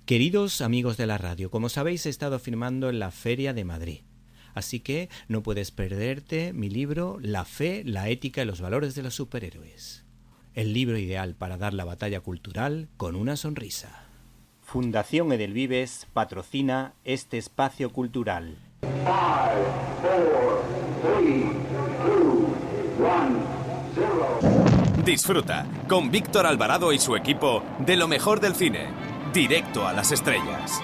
Queridos amigos de la radio, como sabéis he estado firmando en la Feria de Madrid. Así que no puedes perderte mi libro La fe, la ética y los valores de los superhéroes. El libro ideal para dar la batalla cultural con una sonrisa. Fundación Edelvives patrocina este espacio cultural. 5, 4, 3, 2, 1, 0. Disfruta con Víctor Alvarado y su equipo de lo mejor del cine. Directo a las estrellas.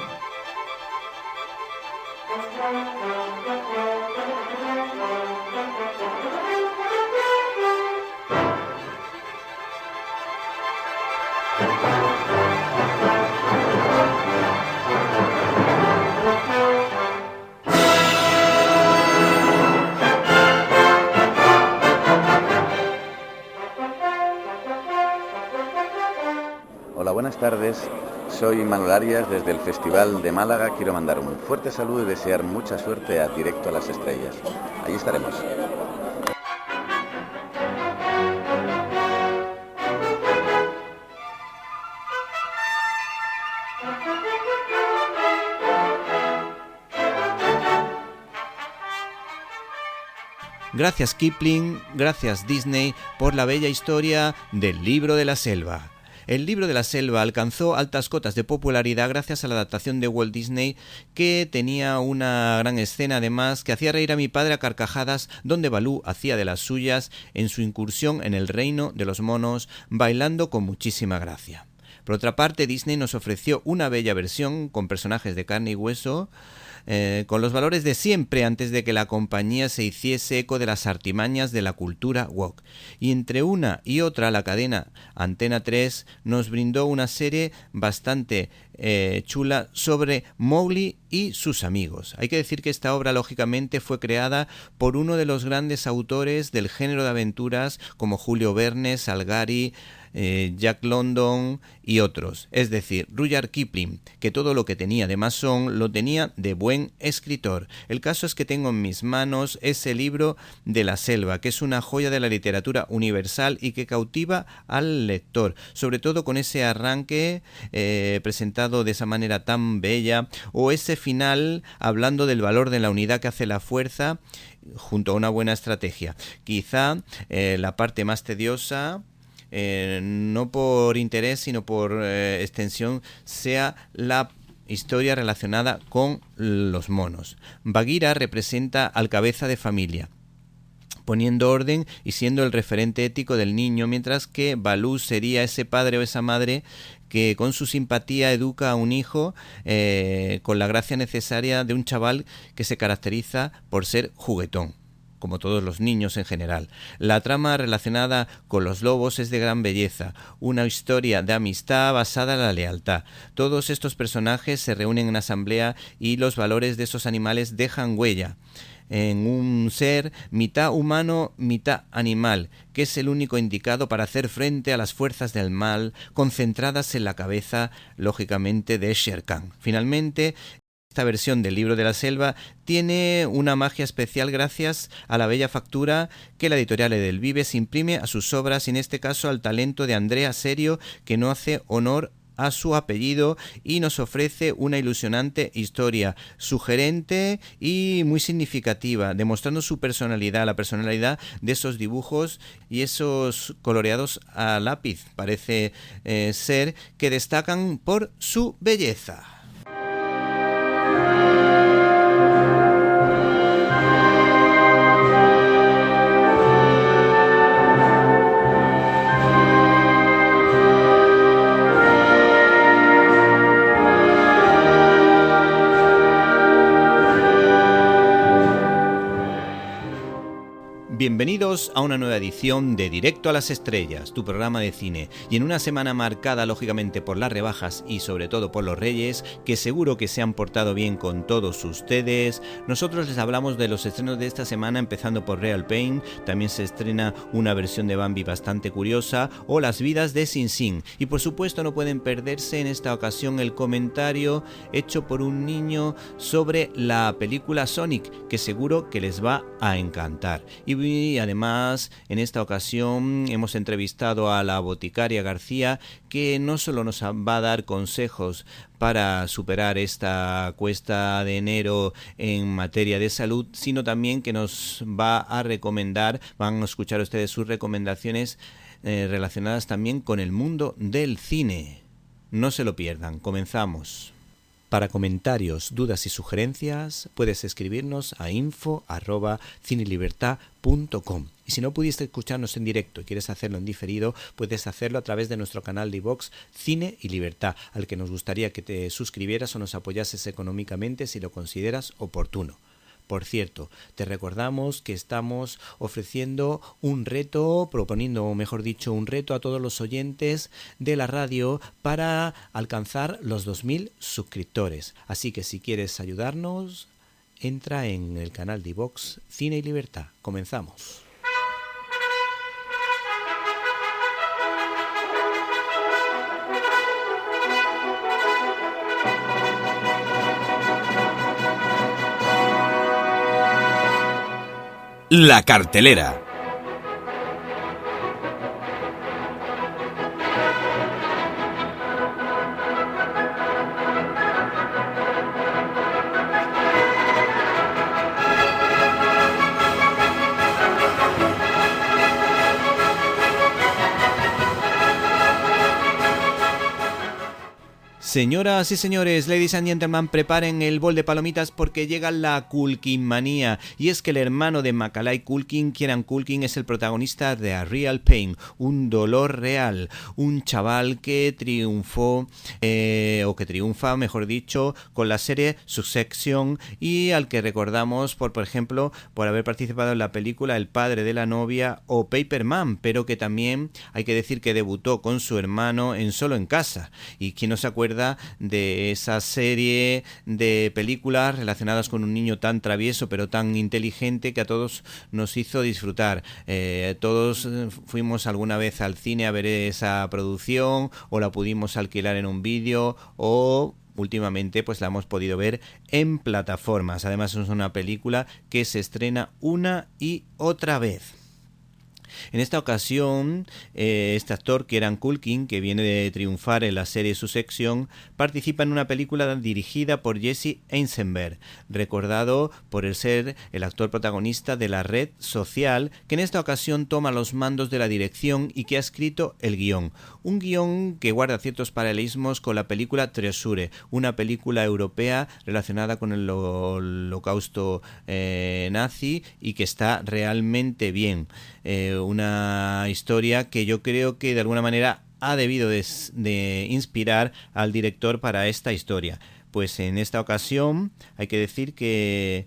Hola, buenas tardes. Soy Manuel Arias desde el Festival de Málaga. Quiero mandar un fuerte saludo y desear mucha suerte a Directo a las Estrellas. Allí estaremos. Gracias Kipling, gracias Disney por la bella historia del Libro de la Selva. El Libro de la Selva alcanzó altas cotas de popularidad gracias a la adaptación de Walt Disney, que tenía una gran escena además que hacía reír a mi padre a carcajadas, donde Balú hacía de las suyas en su incursión en el reino de los monos, bailando con muchísima gracia. Por otra parte, Disney nos ofreció una bella versión con personajes de carne y hueso, con los valores de siempre antes de que la compañía se hiciese eco de las artimañas de la cultura woke. Y entre una y otra, la cadena Antena 3 nos brindó una serie bastante chula sobre Mowgli y sus amigos. Hay que decir que esta obra lógicamente fue creada por uno de los grandes autores del género de aventuras como Julio Verne, Salgari, Jack London y otros, es decir, Rudyard Kipling, que todo lo que tenía de masón lo tenía de buen escritor. El caso es que tengo en mis manos ese Libro de la Selva, que es una joya de la literatura universal y que cautiva al lector, sobre todo con ese arranque presentado de esa manera tan bella, o ese final hablando del valor de la unidad que hace la fuerza junto a una buena estrategia. Quizá la parte más tediosa, no por interés sino por extensión, sea la historia relacionada con los monos. Bagheera representa al cabeza de familia, poniendo orden y siendo el referente ético del niño, mientras que Balú sería ese padre o esa madre que con su simpatía educa a un hijo con la gracia necesaria de un chaval que se caracteriza por ser juguetón, como todos los niños en general. La trama relacionada con los lobos es de gran belleza, una historia de amistad basada en la lealtad. Todos estos personajes se reúnen en asamblea y los valores de esos animales dejan huella en un ser mitad humano, mitad animal, que es el único indicado para hacer frente a las fuerzas del mal, concentradas en la cabeza, lógicamente, de Shere Khan. Finalmente, esta versión del Libro de la Selva tiene una magia especial gracias a la bella factura que la editorial Edelvives imprime a sus obras, y en este caso al talento de Andrea Serio, que no hace honor a su apellido y nos ofrece una ilusionante historia, sugerente y muy significativa, demostrando su personalidad, la personalidad de esos dibujos y esos coloreados a lápiz, parece ser, que destacan por su belleza. Bienvenidos a una nueva edición de Directo a las Estrellas, tu programa de cine, y en una semana marcada lógicamente por las rebajas y sobre todo por los Reyes, que seguro que se han portado bien con todos ustedes. Nosotros les hablamos de los estrenos de esta semana, empezando por Real Pain. También se estrena una versión de Bambi bastante curiosa, o Las vidas de Sin Sin, y por supuesto no pueden perderse en esta ocasión el comentario hecho por un niño sobre la película Sonic, que seguro que les va a encantar. Y Y además, en esta ocasión hemos entrevistado a la boticaria García, que no solo nos va a dar consejos para superar esta cuesta de enero en materia de salud, sino también que nos va a recomendar, van a escuchar ustedes sus recomendaciones relacionadas también con el mundo del cine. No se lo pierdan, comenzamos. Para comentarios, dudas y sugerencias puedes escribirnos a info@cinelibertad.com. Y si no pudiste escucharnos en directo y quieres hacerlo en diferido, puedes hacerlo a través de nuestro canal de iVoox Cine y Libertad, al que nos gustaría que te suscribieras o nos apoyases económicamente si lo consideras oportuno. Por cierto, te recordamos que estamos ofreciendo un reto, proponiendo, mejor dicho, un reto a todos los oyentes de la radio para alcanzar los 2000 suscriptores. Así que si quieres ayudarnos, entra en el canal de iVoox Cine y Libertad. Comenzamos. La cartelera. Señoras y señores, ladies and gentlemen, preparen el bol de palomitas porque llega la Culkin-manía. Y es que el hermano de Macaulay Culkin, Kieran Culkin, es el protagonista de A Real Pain, un dolor real. Un chaval que triunfó, o que triunfa, mejor dicho, con la serie Succession y al que recordamos, por ejemplo, por haber participado en la película El padre de la novia o Paperman, pero que también hay que decir que debutó con su hermano en Solo en casa. Y quien no se acuerda de esa serie de películas relacionadas con un niño tan travieso pero tan inteligente que a todos nos hizo disfrutar. Todos fuimos alguna vez al cine a ver esa producción o la pudimos alquilar en un vídeo o últimamente pues la hemos podido ver en plataformas. Además es una película que se estrena una y otra vez. En esta ocasión, este actor, Kieran Culkin, que viene de triunfar en la serie Succession, participa en una película dirigida por Jesse Eisenberg, recordado por ser el actor protagonista de La Red Social, que en esta ocasión toma los mandos de la dirección y que ha escrito el guión. Un guión que guarda ciertos paralelismos con la película Treasure, una película europea relacionada con el holocausto nazi y que está realmente bien. Una historia que yo creo que de alguna manera ha debido de inspirar al director para esta historia. Pues en esta ocasión hay que decir que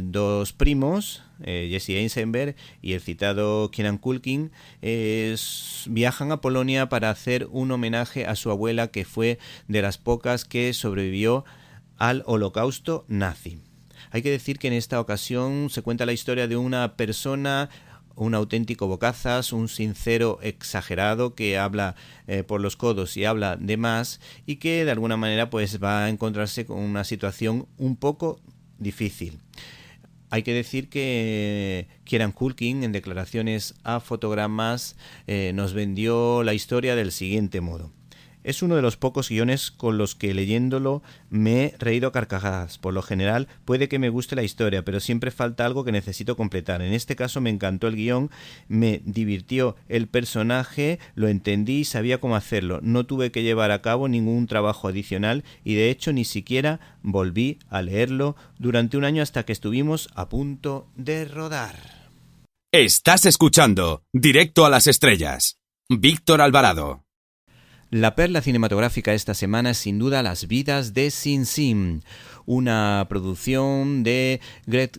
dos primos, Jesse Eisenberg y el citado Kieran Culkin, viajan a Polonia para hacer un homenaje a su abuela, que fue de las pocas que sobrevivió al holocausto nazi. Hay que decir que en esta ocasión se cuenta la historia de una persona, un auténtico bocazas, un sincero exagerado que habla por los codos y habla de más y que de alguna manera pues va a encontrarse con una situación un poco difícil. Hay que decir que Kieran Culkin, en declaraciones a Fotogramas, nos vendió la historia del siguiente modo. Es uno de los pocos guiones con los que leyéndolo me he reído a carcajadas. Por lo general puede que me guste la historia, pero siempre falta algo que necesito completar. En este caso me encantó el guión, me divirtió el personaje, lo entendí y sabía cómo hacerlo. No tuve que llevar a cabo ningún trabajo adicional y de hecho ni siquiera volví a leerlo durante un año hasta que estuvimos a punto de rodar. Estás escuchando Directo a las Estrellas. Víctor Alvarado. La perla cinematográfica esta semana es sin duda Las vidas de Sing Sing, una producción de Greg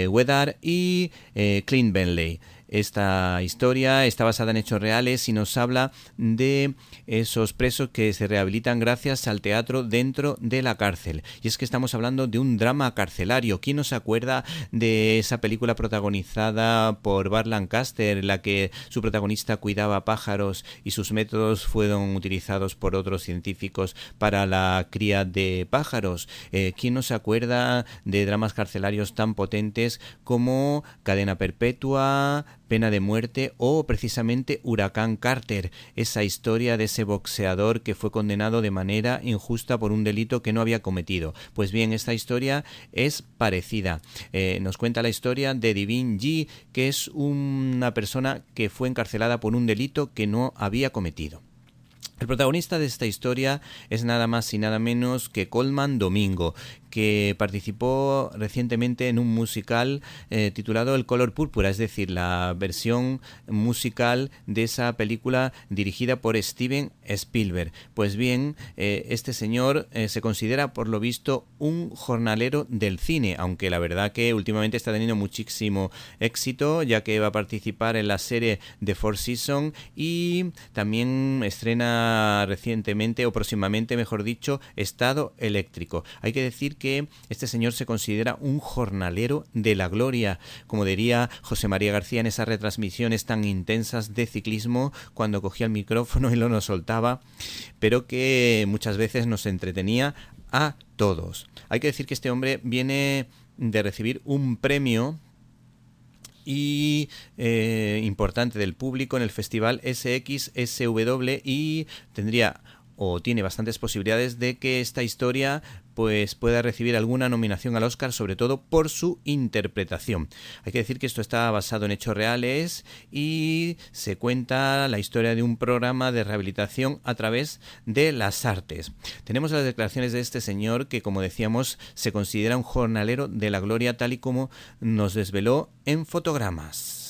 Weather y Clint Bentley. Esta historia está basada en hechos reales y nos habla de esos presos que se rehabilitan gracias al teatro dentro de la cárcel. Y es que estamos hablando de un drama carcelario. ¿Quién no se acuerda de esa película protagonizada por Burt Lancaster, en la que su protagonista cuidaba pájaros y sus métodos fueron utilizados por otros científicos para la cría de pájaros? ¿Quién no se acuerda de dramas carcelarios tan potentes como Cadena Perpetua, Pena de Muerte o precisamente Huracán Carter, esa historia de ese boxeador que fue condenado de manera injusta por un delito que no había cometido? Pues bien, esta historia es parecida. Nos cuenta la historia de Devin G, que es una persona que fue encarcelada por un delito que no había cometido. El protagonista de esta historia es nada más y nada menos que Colman Domingo, que participó recientemente en un musical titulado El color púrpura, es decir, la versión musical de esa película dirigida por Steven Spielberg. Pues bien, este señor se considera, por lo visto, un jornalero del cine, aunque la verdad que últimamente está teniendo muchísimo éxito, ya que va a participar en la serie The Four Seasons y también estrena recientemente, o próximamente, mejor dicho, Estado Eléctrico. Hay que decir que este señor se considera un jornalero de la gloria, como diría José María García en esas retransmisiones tan intensas de ciclismo, cuando cogía el micrófono y lo nos soltaba, pero que muchas veces nos entretenía a todos. Hay que decir que este hombre viene de recibir un premio y importante del público en el festival SXSW, y tendría o tiene bastantes posibilidades de que esta historia pues pueda recibir alguna nominación al Oscar, sobre todo por su interpretación. Hay que decir que esto está basado en hechos reales y se cuenta la historia de un programa de rehabilitación a través de las artes. Tenemos las declaraciones de este señor que, como decíamos, se considera un jornalero de la gloria, tal y como nos desveló en Fotogramas.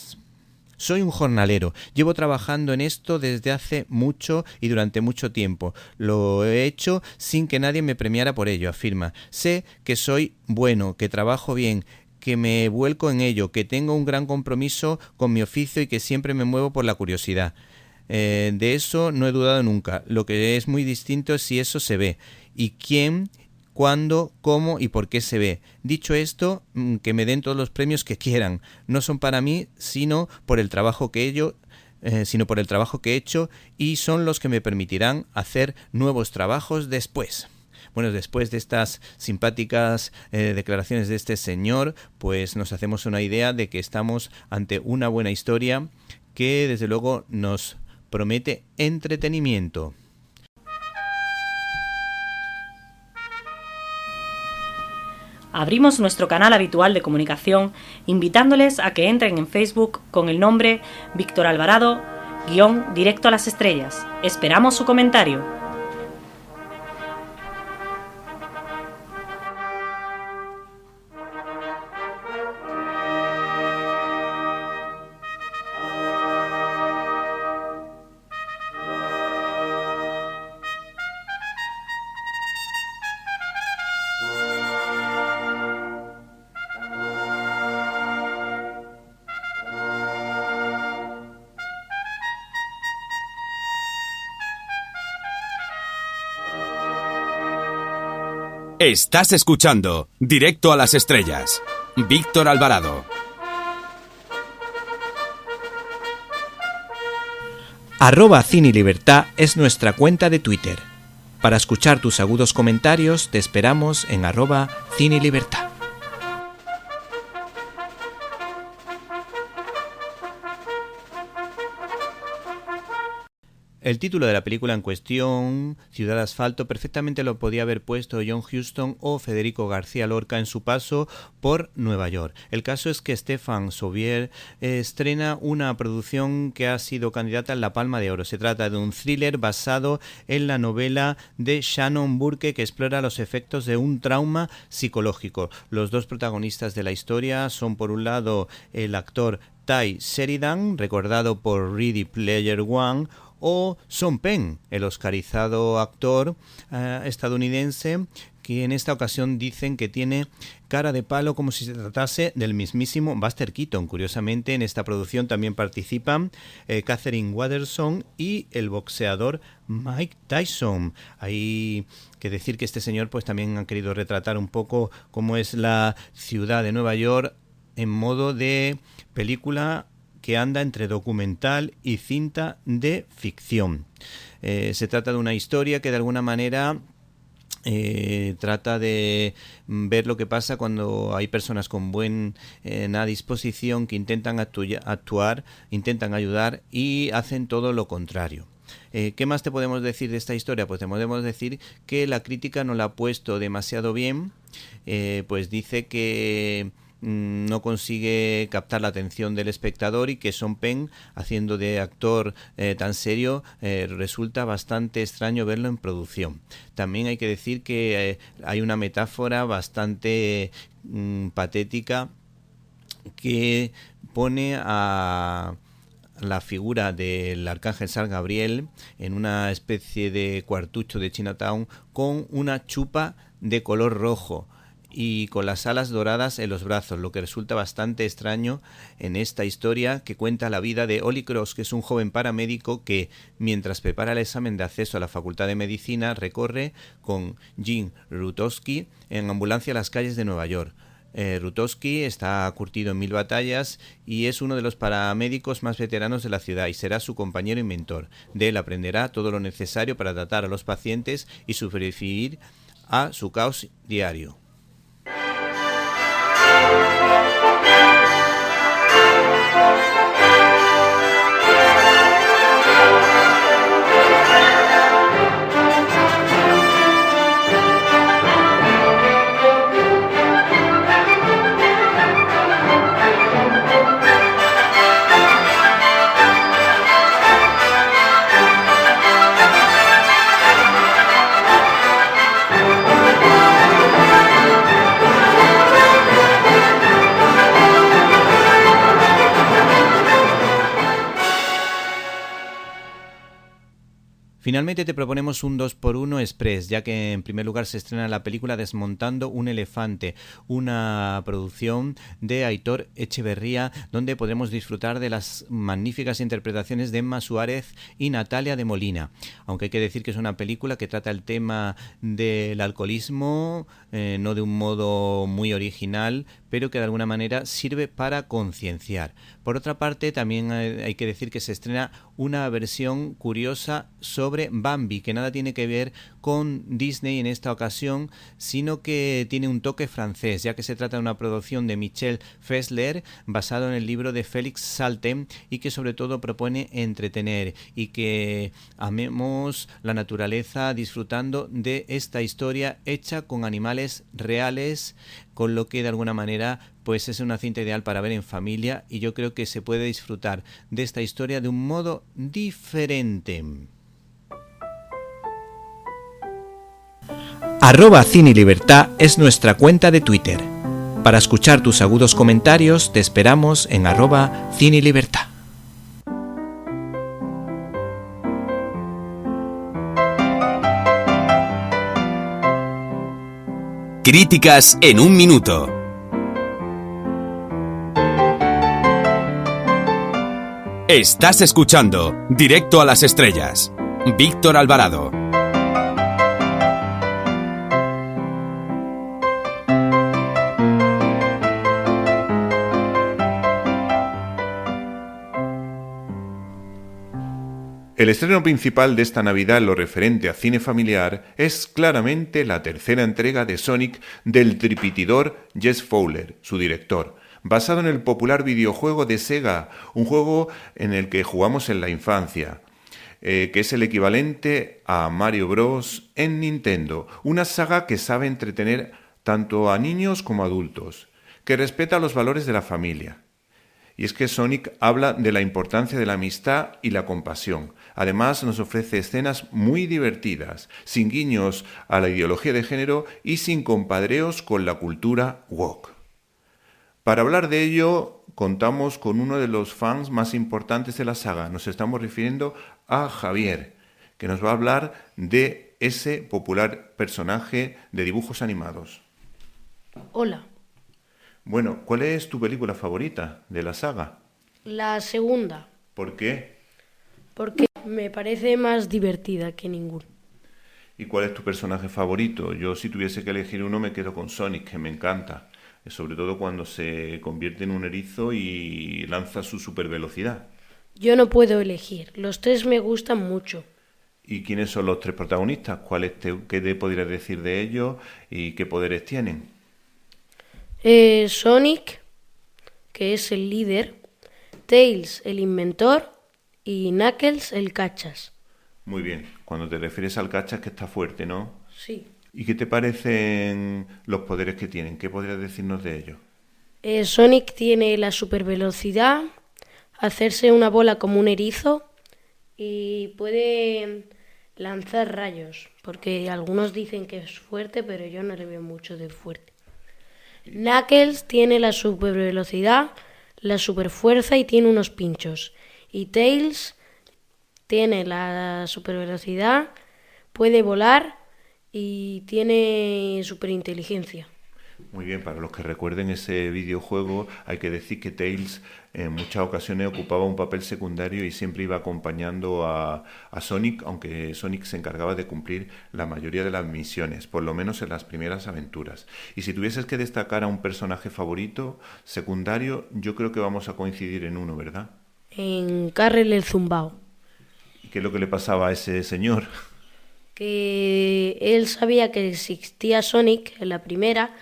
Soy un jornalero, llevo trabajando en esto desde hace mucho y durante mucho tiempo. Lo he hecho sin que nadie me premiara por ello, afirma. Sé que soy bueno, que trabajo bien, que me vuelco en ello, que tengo un gran compromiso con mi oficio y que siempre me muevo por la curiosidad. De eso no he dudado nunca. Lo que es muy distinto es si eso se ve. ¿Y quién, cuándo, cómo y por qué se ve? Dicho esto, que me den todos los premios que quieran. No son para mí, sino por el trabajo que he hecho, y son los que me permitirán hacer nuevos trabajos después. Bueno, después de estas simpáticas declaraciones de este señor, pues nos hacemos una idea de que estamos ante una buena historia que desde luego nos promete entretenimiento. Abrimos nuestro canal habitual de comunicación invitándoles a que entren en Facebook con el nombre Víctor Alvarado _Directo a las Estrellas. Esperamos su comentario. Estás escuchando Directo a las Estrellas. Víctor Alvarado. @CineLibertad es nuestra cuenta de Twitter. Para escuchar tus agudos comentarios te esperamos en @CineLibertad. El título de la película en cuestión, Ciudad de Asfalto, perfectamente lo podía haber puesto John Huston o Federico García Lorca en su paso por Nueva York. El caso es que Stefan Sobier estrena una producción que ha sido candidata a la Palma de Oro. Se trata de un thriller basado en la novela de Shannon Burke, que explora los efectos de un trauma psicológico. Los dos protagonistas de la historia son, por un lado, el actor Ty Sheridan, recordado por Ready Player One, o Sean Penn, el oscarizado actor estadounidense, que en esta ocasión dicen que tiene cara de palo como si se tratase del mismísimo Buster Keaton. Curiosamente, en esta producción también participan Catherine Waterston y el boxeador Mike Tyson. Hay que decir que este señor pues también ha querido retratar un poco cómo es la ciudad de Nueva York en modo de película que anda entre documental y cinta de ficción. Se trata de una historia que de alguna manera trata de ver lo que pasa cuando hay personas con buena disposición que intentan actuar, intentan ayudar y hacen todo lo contrario. ¿Qué más te podemos decir de esta historia? Pues te podemos decir que la crítica no la ha puesto demasiado bien, pues dice que no consigue captar la atención del espectador y que Sean Penn, haciendo de actor tan serio, resulta bastante extraño verlo en producción. También hay que decir que hay una metáfora bastante patética que pone a la figura del arcángel San Gabriel en una especie de cuartucho de Chinatown con una chupa de color rojo y con las alas doradas en los brazos, lo que resulta bastante extraño en esta historia que cuenta la vida de Holy Cross, que es un joven paramédico que, mientras prepara el examen de acceso a la Facultad de Medicina, recorre con Jim Rutowski en ambulancia a las calles de Nueva York. Rutowski está curtido en 1000 batallas y es uno de los paramédicos más veteranos de la ciudad y será su compañero y mentor. De él aprenderá todo lo necesario para tratar a los pacientes y sobrevivir a su caos diario. Finalmente te proponemos un 2x1 Express, ya que en primer lugar se estrena la película Desmontando un elefante, una producción de Aitor Echeverría, donde podremos disfrutar de las magníficas interpretaciones de Emma Suárez y Natalia de Molina. Aunque hay que decir que es una película que trata el tema del alcoholismo, no de un modo muy original, pero que de alguna manera sirve para concienciar. Por otra parte, también hay que decir que se estrena una versión curiosa sobre Bambi, que nada tiene que ver con Disney en esta ocasión, sino que tiene un toque francés, ya que se trata de una producción de Michel Fessler, basado en el libro de Félix Salten, y que sobre todo propone entretener y que amemos la naturaleza disfrutando de esta historia hecha con animales reales, con lo que de alguna manera pues es una cinta ideal para ver en familia, y yo creo que se puede disfrutar de esta historia de un modo diferente. @CineLibertad es nuestra cuenta de Twitter. Para escuchar tus agudos comentarios te esperamos en @CineLibertad. Críticas en un minuto. Estás escuchando Directo a las Estrellas. Víctor Alvarado. El estreno principal de esta Navidad en lo referente a cine familiar es claramente la tercera entrega de Sonic del tripitidor Jez Fowler, su director, basado en el popular videojuego de Sega, un juego en el que jugamos en la infancia, que es el equivalente a Mario Bros. En Nintendo, una saga que sabe entretener tanto a niños como a adultos, que respeta los valores de la familia. Y es que Sonic habla de la importancia de la amistad y la compasión. Además, nos ofrece escenas muy divertidas, sin guiños a la ideología de género y sin compadreos con la cultura woke. Para hablar de ello, contamos con uno de los fans más importantes de la saga. Nos estamos refiriendo a Javier, que nos va a hablar de ese popular personaje de dibujos animados. Hola. Bueno, ¿cuál es tu película favorita de la saga? La segunda, ¿Por qué? porque me parece más divertida que ninguna. ¿Y cuál es tu personaje favorito? Yo, si tuviese que elegir uno, me quedo con Sonic, que me encanta. Sobre todo cuando se convierte en un erizo y lanza su supervelocidad. Yo no puedo elegir, los tres me gustan mucho. ¿Y quiénes son los tres protagonistas? ¿Qué te podrías decir de ellos y qué poderes tienen? Sonic, que es el líder, Tails, el inventor, y Knuckles, el cachas. Muy bien, cuando te refieres al cachas que está fuerte, ¿no? Sí. ¿Y qué te parecen los poderes que tienen? ¿Qué podrías decirnos de ellos? Sonic tiene la supervelocidad, hacerse una bola como un erizo y puede lanzar rayos, porque algunos dicen que es fuerte, pero yo no le veo mucho de fuerte. Knuckles tiene la supervelocidad, la superfuerza y tiene unos pinchos. Y Tails tiene la supervelocidad, puede volar y tiene superinteligencia. Muy bien, para los que recuerden ese videojuego, hay que decir que Tails en muchas ocasiones ocupaba un papel secundario y siempre iba acompañando a Sonic, aunque Sonic se encargaba de cumplir la mayoría de las misiones, por lo menos en las primeras aventuras. Y si tuvieses que destacar a un personaje favorito, secundario, yo creo que vamos a coincidir en uno, ¿verdad? En Carrel el Zumbao, ¿Y qué es lo que le pasaba a ese señor? que él sabía que existía Sonic en la primera,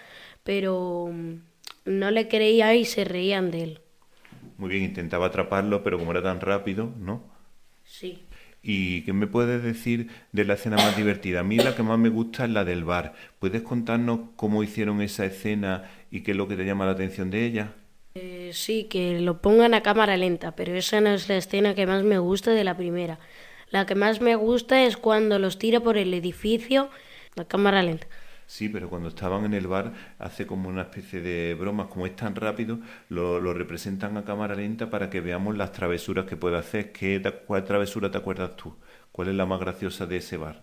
pero no le creía y se reían de él. Muy bien, intentaba atraparlo, pero como era tan rápido, ¿no? Sí. ¿Y qué me puedes decir de la escena más divertida? A mí la que más me gusta es la del bar. ¿Puedes contarnos cómo hicieron esa escena y qué es lo que te llama la atención de ella? Sí, que lo pongan a cámara lenta, pero esa no es la escena que más me gusta de la primera. La que más me gusta es cuando los tira por el edificio a cámara lenta. Sí, pero cuando estaban en el bar hace como una especie de bromas, como es tan rápido, lo representan a cámara lenta para que veamos las travesuras que puede hacer. ¿Cuál travesura te acuerdas tú? ¿Cuál es la más graciosa de ese bar?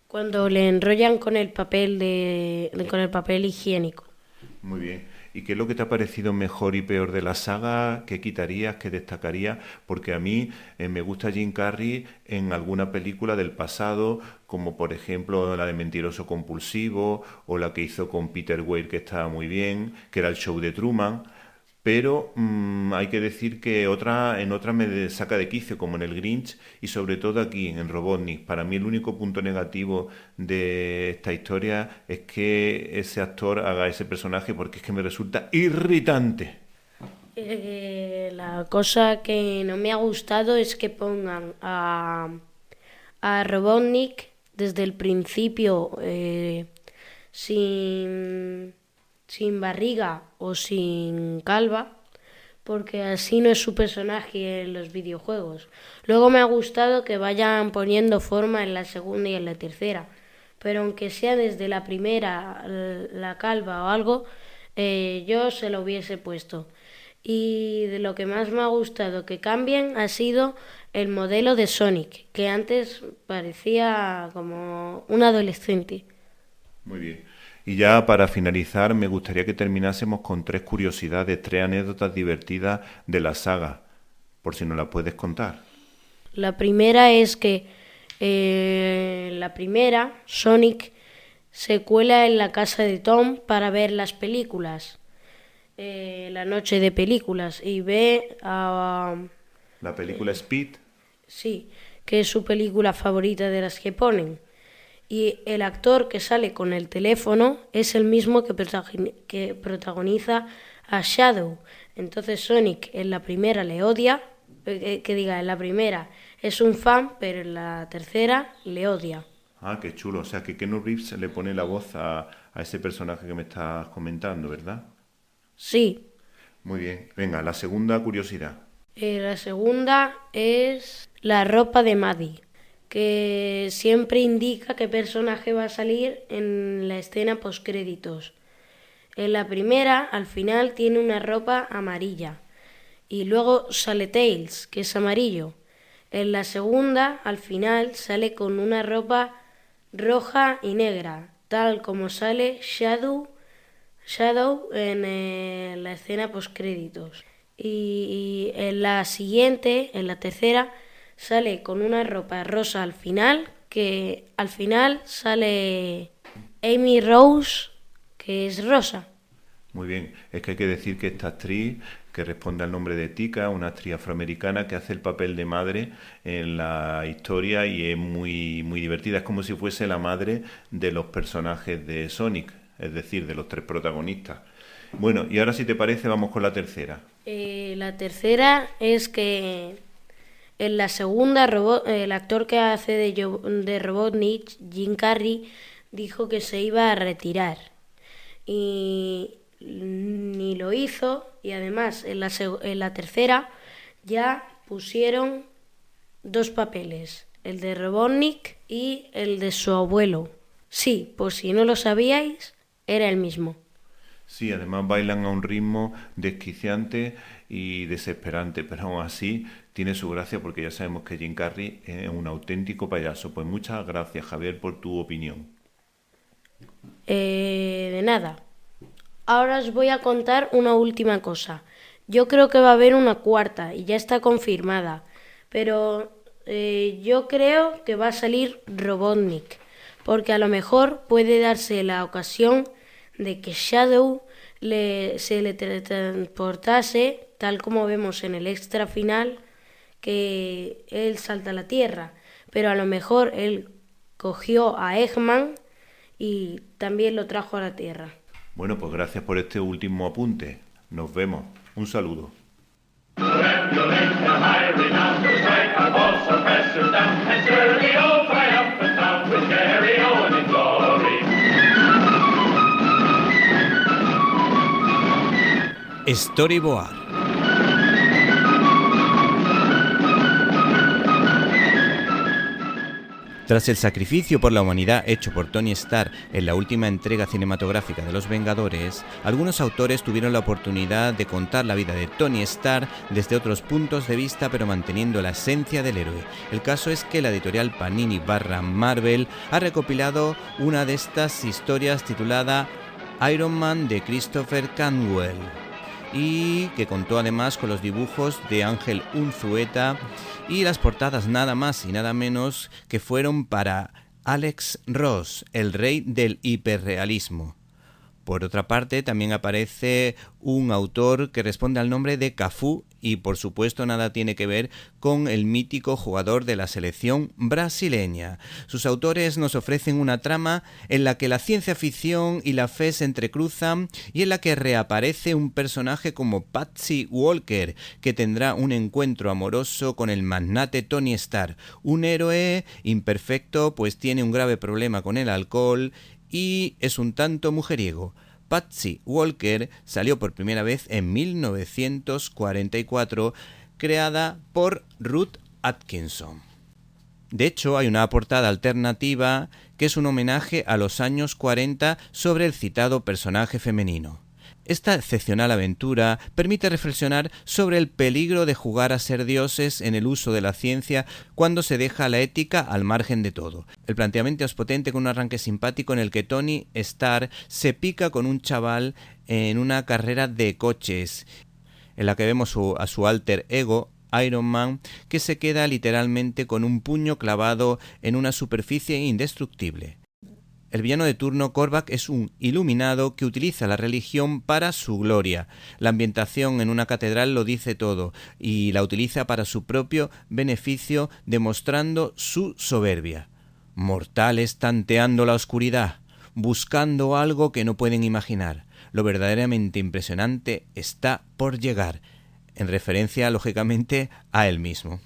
Cuando le enrollan con el papel con el papel higiénico. Muy bien. ¿Y qué es lo que te ha parecido mejor y peor de la saga? ¿Qué quitarías? ¿Qué destacarías? Porque a mí me gusta Jim Carrey en alguna película del pasado, como por ejemplo la de Mentiroso Compulsivo o la que hizo con Peter Weir, que estaba muy bien, que era el show de Truman. Pero hay que decir que en otra me saca de quicio, como en el Grinch y sobre todo aquí, en Robotnik. Para mí el único punto negativo de esta historia es que ese actor haga ese personaje porque es que me resulta irritante. La cosa que no me ha gustado es que pongan a Robotnik desde el principio sin barriga o sin calva, porque así no es su personaje en los videojuegos. Luego me ha gustado que vayan poniendo forma en la segunda y en la tercera, pero aunque sea desde la primera la calva o algo, yo se lo hubiese puesto. Y de lo que más me ha gustado que cambien ha sido el modelo de Sonic, que antes parecía como un adolescente. Muy bien. Y ya para finalizar, me gustaría que terminásemos con 3 curiosidades, 3 anécdotas divertidas de la saga, por si nos las puedes contar. La primera es que la primera, Sonic se cuela en la casa de Tom para ver las películas, la noche de películas, y ve a... ¿La película Speed? Sí, que es su película favorita de las que ponen. Y el actor que sale con el teléfono es el mismo que protagoniza a Shadow. Entonces Sonic en la primera le odia, en la primera es un fan, pero en la tercera le odia. Ah, qué chulo. O sea, que Keanu Reeves le pone la voz a ese personaje que me estás comentando, ¿verdad? Sí. Muy bien. Venga, la segunda curiosidad. La segunda es la ropa de Maddie, que siempre indica qué personaje va a salir en la escena postcréditos. En la primera, al final, tiene una ropa amarilla. Y luego sale Tails, que es amarillo. En la segunda, al final, sale con una ropa roja y negra, tal como sale Shadow en la escena postcréditos. Y en la siguiente, en la tercera, sale con una ropa rosa al final, que al final sale Amy Rose, que es rosa. Muy bien, es que hay que decir que esta actriz, que responde al nombre de Tika, una actriz afroamericana que hace el papel de madre en la historia y es muy, muy divertida. Es como si fuese la madre de los personajes de Sonic, es decir, de los 3 protagonistas. Bueno, y ahora si te parece vamos con la tercera. La tercera es que en la segunda el actor que hace de Robotnik, Jim Carrey, dijo que se iba a retirar. Y ni lo hizo, y además en la tercera ya pusieron 2 papeles, el de Robotnik y el de su abuelo. Sí, por si no lo sabíais, era el mismo. Sí, además bailan a un ritmo desquiciante y desesperante, pero aún así tiene su gracia porque ya sabemos que Jim Carrey es un auténtico payaso. Pues muchas gracias, Javier, por tu opinión. De nada. Ahora os voy a contar una última cosa. Yo creo que va a haber una cuarta y ya está confirmada, pero yo creo que va a salir Robotnik, porque a lo mejor puede darse la ocasión de que Shadow se le teletransportase, tal como vemos en el extra final, que él salta a la Tierra, pero a lo mejor él cogió a Eggman y también lo trajo a la Tierra. Bueno, pues gracias por este último apunte. Nos vemos. Un saludo. Storyboard. Tras el sacrificio por la humanidad hecho por Tony Stark en la última entrega cinematográfica de Los Vengadores, algunos autores tuvieron la oportunidad de contar la vida de Tony Stark desde otros puntos de vista, pero manteniendo la esencia del héroe. El caso es que la editorial Panini/Marvel ha recopilado una de estas historias titulada Iron Man de Christopher Cantwell, y que contó además con los dibujos de Ángel Unzueta y las portadas nada más y nada menos que fueron para Alex Ross, el rey del hiperrealismo. Por otra parte, también aparece un autor que responde al nombre de Cafu y por supuesto nada tiene que ver con el mítico jugador de la selección brasileña. Sus autores nos ofrecen una trama en la que la ciencia ficción y la fe se entrecruzan y en la que reaparece un personaje como Patsy Walker, que tendrá un encuentro amoroso con el magnate Tony Stark, un héroe imperfecto pues tiene un grave problema con el alcohol y es un tanto mujeriego. Patsy Walker salió por primera vez en 1944, creada por Ruth Atkinson. De hecho, hay una portada alternativa que es un homenaje a los años 40 sobre el citado personaje femenino. Esta excepcional aventura permite reflexionar sobre el peligro de jugar a ser dioses en el uso de la ciencia cuando se deja la ética al margen de todo. El planteamiento es potente con un arranque simpático en el que Tony Stark se pica con un chaval en una carrera de coches, en la que vemos a su alter ego, Iron Man, que se queda literalmente con un puño clavado en una superficie indestructible. El villano de turno, Korvac, es un iluminado que utiliza la religión para su gloria. La ambientación en una catedral lo dice todo y la utiliza para su propio beneficio, demostrando su soberbia. Mortales tanteando la oscuridad, buscando algo que no pueden imaginar. Lo verdaderamente impresionante está por llegar, en referencia, lógicamente, a él mismo.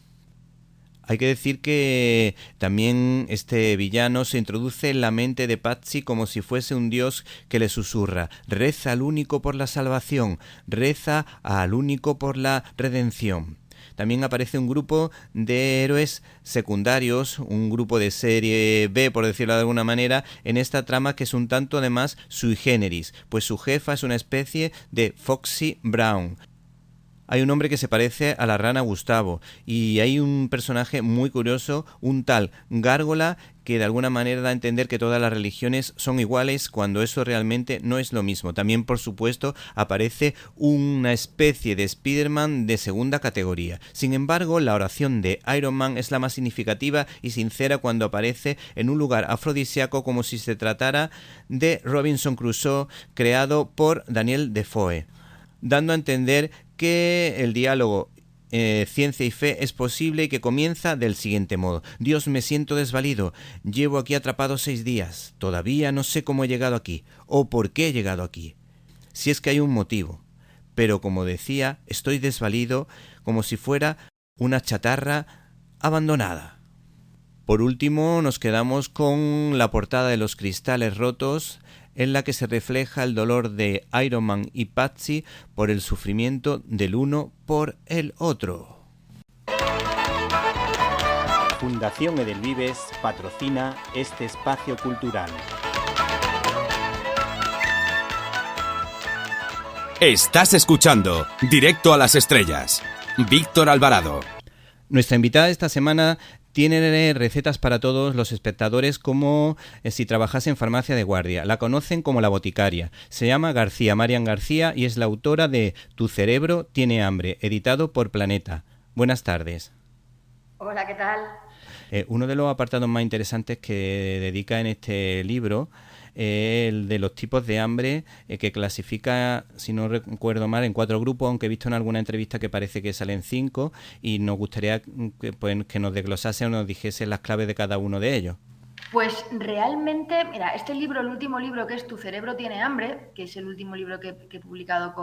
Hay que decir que también este villano se introduce en la mente de Patsy como si fuese un dios que le susurra: reza al único por la salvación, reza al único por la redención. También aparece un grupo de héroes secundarios, un grupo de serie B, por decirlo de alguna manera, en esta trama que es un tanto además sui generis, pues su jefa es una especie de Foxy Brown. Hay un hombre que se parece a la rana Gustavo y hay un personaje muy curioso, un tal Gárgola, que de alguna manera da a entender que todas las religiones son iguales cuando eso realmente no es lo mismo. También, por supuesto, aparece una especie de Spider-Man de segunda categoría. Sin embargo, la oración de Iron Man es la más significativa y sincera cuando aparece en un lugar afrodisíaco, como si se tratara de Robinson Crusoe, creado por Daniel Defoe, dando a entender que el diálogo ciencia y fe es posible y que comienza del siguiente modo. Dios, me siento desvalido. Llevo aquí atrapado 6 días. Todavía no sé cómo he llegado aquí o por qué he llegado aquí. Si es que hay un motivo. Pero como decía, estoy desvalido como si fuera una chatarra abandonada. Por último, nos quedamos con la portada de Los cristales rotos, en la que se refleja el dolor de Iron Man y Patsy por el sufrimiento del uno por el otro. Fundación Edelvives patrocina este espacio cultural. Estás escuchando Directo a las Estrellas. Víctor Alvarado. Nuestra invitada esta semana tiene recetas para todos los espectadores como si trabajase en farmacia de guardia. La conocen como la boticaria. Se llama Marian García y es la autora de Tu cerebro tiene hambre, editado por Planeta. Buenas tardes. Hola, ¿qué tal? Uno de los apartados más interesantes que dedica en este libro es el de los tipos de hambre, que clasifica, si no recuerdo mal, en 4 grupos, aunque he visto en alguna entrevista que parece que salen 5, y nos gustaría que nos desglosase o nos dijese las claves de cada uno de ellos. Pues realmente, mira, este libro, el último libro, que es Tu cerebro tiene hambre, que es el último libro que he publicado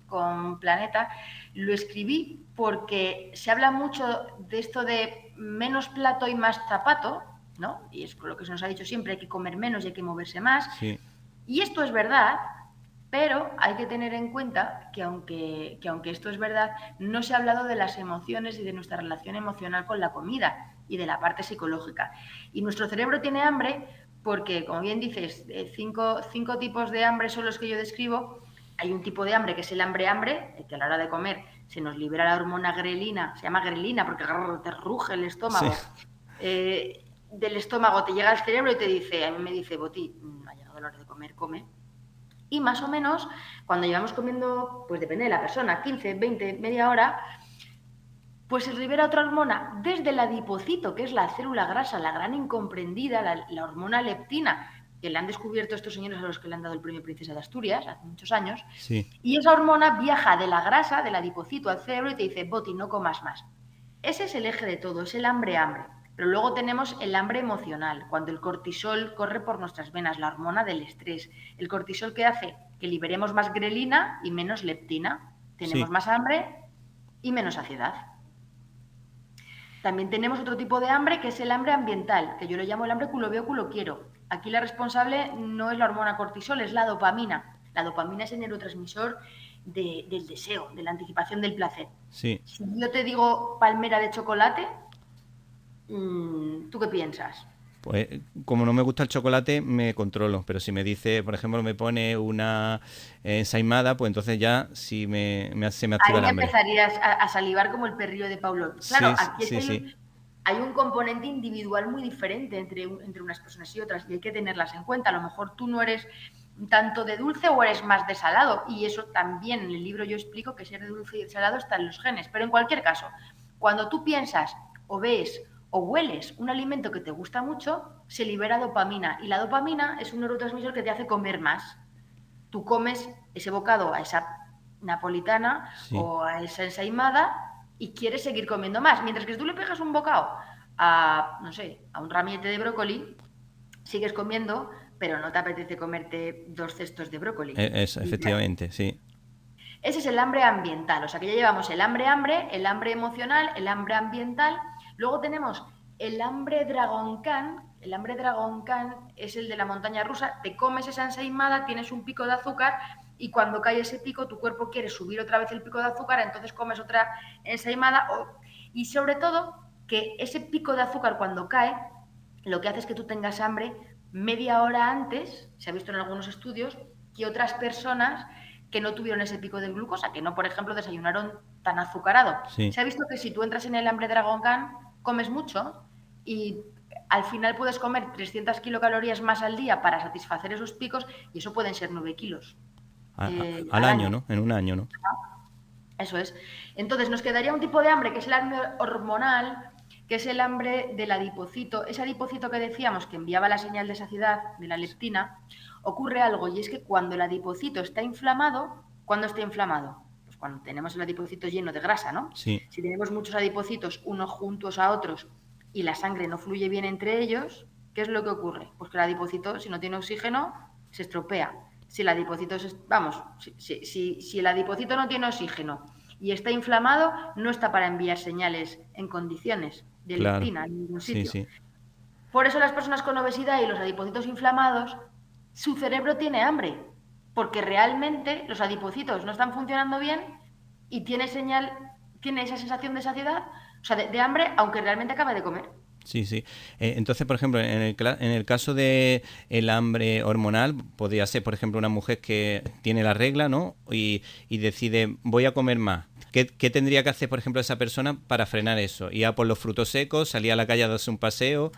con Planeta, lo escribí porque se habla mucho de esto de menos plato y más zapato, ¿no? Y es lo que se nos ha dicho siempre, hay que comer menos y hay que moverse más. Sí. Y esto es verdad, pero hay que tener en cuenta que aunque esto es verdad, no se ha hablado de las emociones y de nuestra relación emocional con la comida y de la parte psicológica. Y nuestro cerebro tiene hambre porque, como bien dices, 5 tipos de hambre son los que yo describo. Hay un tipo de hambre que es el hambre, que a la hora de comer se nos libera la hormona grelina, se llama grelina porque te ruge el estómago. Sí. Del estómago te llega al cerebro y te dice, a mí me dice, Boti, ha llegado la hora de comer, come. Y más o menos, cuando llevamos comiendo, pues depende de la persona, 15, 20, media hora, pues se libera otra hormona desde el adipocito, que es la célula grasa, la gran incomprendida, la hormona leptina, que le han descubierto estos señores a los que le han dado el premio Princesa de Asturias hace muchos años. Sí. Y esa hormona viaja de la grasa, del adipocito al cerebro y te dice, Boti, no comas más. Ese es el eje de todo, es el hambre. Pero luego tenemos el hambre emocional, cuando el cortisol corre por nuestras venas, la hormona del estrés. El cortisol, ¿qué hace? Que liberemos más grelina y menos leptina. Tenemos más hambre y menos saciedad. También tenemos otro tipo de hambre, que es el hambre ambiental, que yo lo llamo el hambre culo veo, culo quiero. Aquí la responsable no es la hormona cortisol, es la dopamina. La dopamina es el neurotransmisor del deseo, de la anticipación del placer. Sí. Si yo te digo palmera de chocolate, ¿tú qué piensas? Pues como no me gusta el chocolate, me controlo, pero si me dice, por ejemplo, me pone una ensaimada, pues entonces ya sí se me activa el hambre. Ahí empezarías a salivar como el perrillo de Pavlov. Claro, sí, aquí hay un componente individual muy diferente entre unas personas y otras y hay que tenerlas en cuenta. A lo mejor tú no eres tanto de dulce o eres más de salado, y eso también en el libro yo explico que ser de dulce y de salado está en los genes. Pero en cualquier caso, cuando tú piensas o ves o hueles un alimento que te gusta mucho, se libera dopamina. Y la dopamina es un neurotransmisor que te hace comer más. Tú comes ese bocado a esa napolitana o a esa ensaimada y quieres seguir comiendo más. Mientras que si tú le pegas un bocado a, no sé, a un ramillete de brócoli, sigues comiendo, pero no te apetece comerte 2 cestos de brócoli. Eso, efectivamente, sí. Ese es el hambre ambiental. O sea que ya llevamos el hambre, el hambre emocional, el hambre ambiental. Luego tenemos el hambre Dragon Khan. El hambre Dragon Khan es el de la montaña rusa. Te comes esa ensaimada, tienes un pico de azúcar y cuando cae ese pico tu cuerpo quiere subir otra vez el pico de azúcar, entonces comes otra ensaimada. Y sobre todo que ese pico de azúcar cuando cae lo que hace es que tú tengas hambre media hora antes, se ha visto en algunos estudios, que otras personas que no tuvieron ese pico de glucosa, que no, por ejemplo, desayunaron tan azucarado. Sí. Se ha visto que si tú entras en el hambre Dragon Khan, comes mucho y al final puedes comer 300 kilocalorías más al día para satisfacer esos picos y eso pueden ser 9 kilos. Al año, ¿no? En un año, ¿no? Eso es. Entonces nos quedaría un tipo de hambre que es el hambre hormonal, que es el hambre del adipocito. Ese adipocito que decíamos que enviaba la señal de saciedad, de la leptina, ocurre algo y es que cuando el adipocito está inflamado, ¿cuándo está inflamado? Pues cuando tenemos el adipocito lleno de grasa, ¿no? Sí. Si tenemos muchos adipocitos unos juntos a otros y la sangre no fluye bien entre ellos, ¿qué es lo que ocurre? Pues que el adipocito, si no tiene oxígeno, se estropea. Si el adipocito, si el adipocito no tiene oxígeno y está inflamado, no está para enviar señales en condiciones de leptina en ningún sitio. Sí. Por eso las personas con obesidad y los adipocitos inflamados, su cerebro tiene hambre, porque realmente los adipocitos no están funcionando bien y tiene esa sensación de saciedad, o sea, de hambre, aunque realmente acaba de comer. Sí. Entonces, por ejemplo, en el caso de el hambre hormonal, podría ser, por ejemplo, una mujer que tiene la regla, ¿no? Y decide, voy a comer más. ¿Qué tendría que hacer, por ejemplo, esa persona para frenar eso? ¿Ir a por los frutos secos? ¿Salir a la calle a darse un paseo?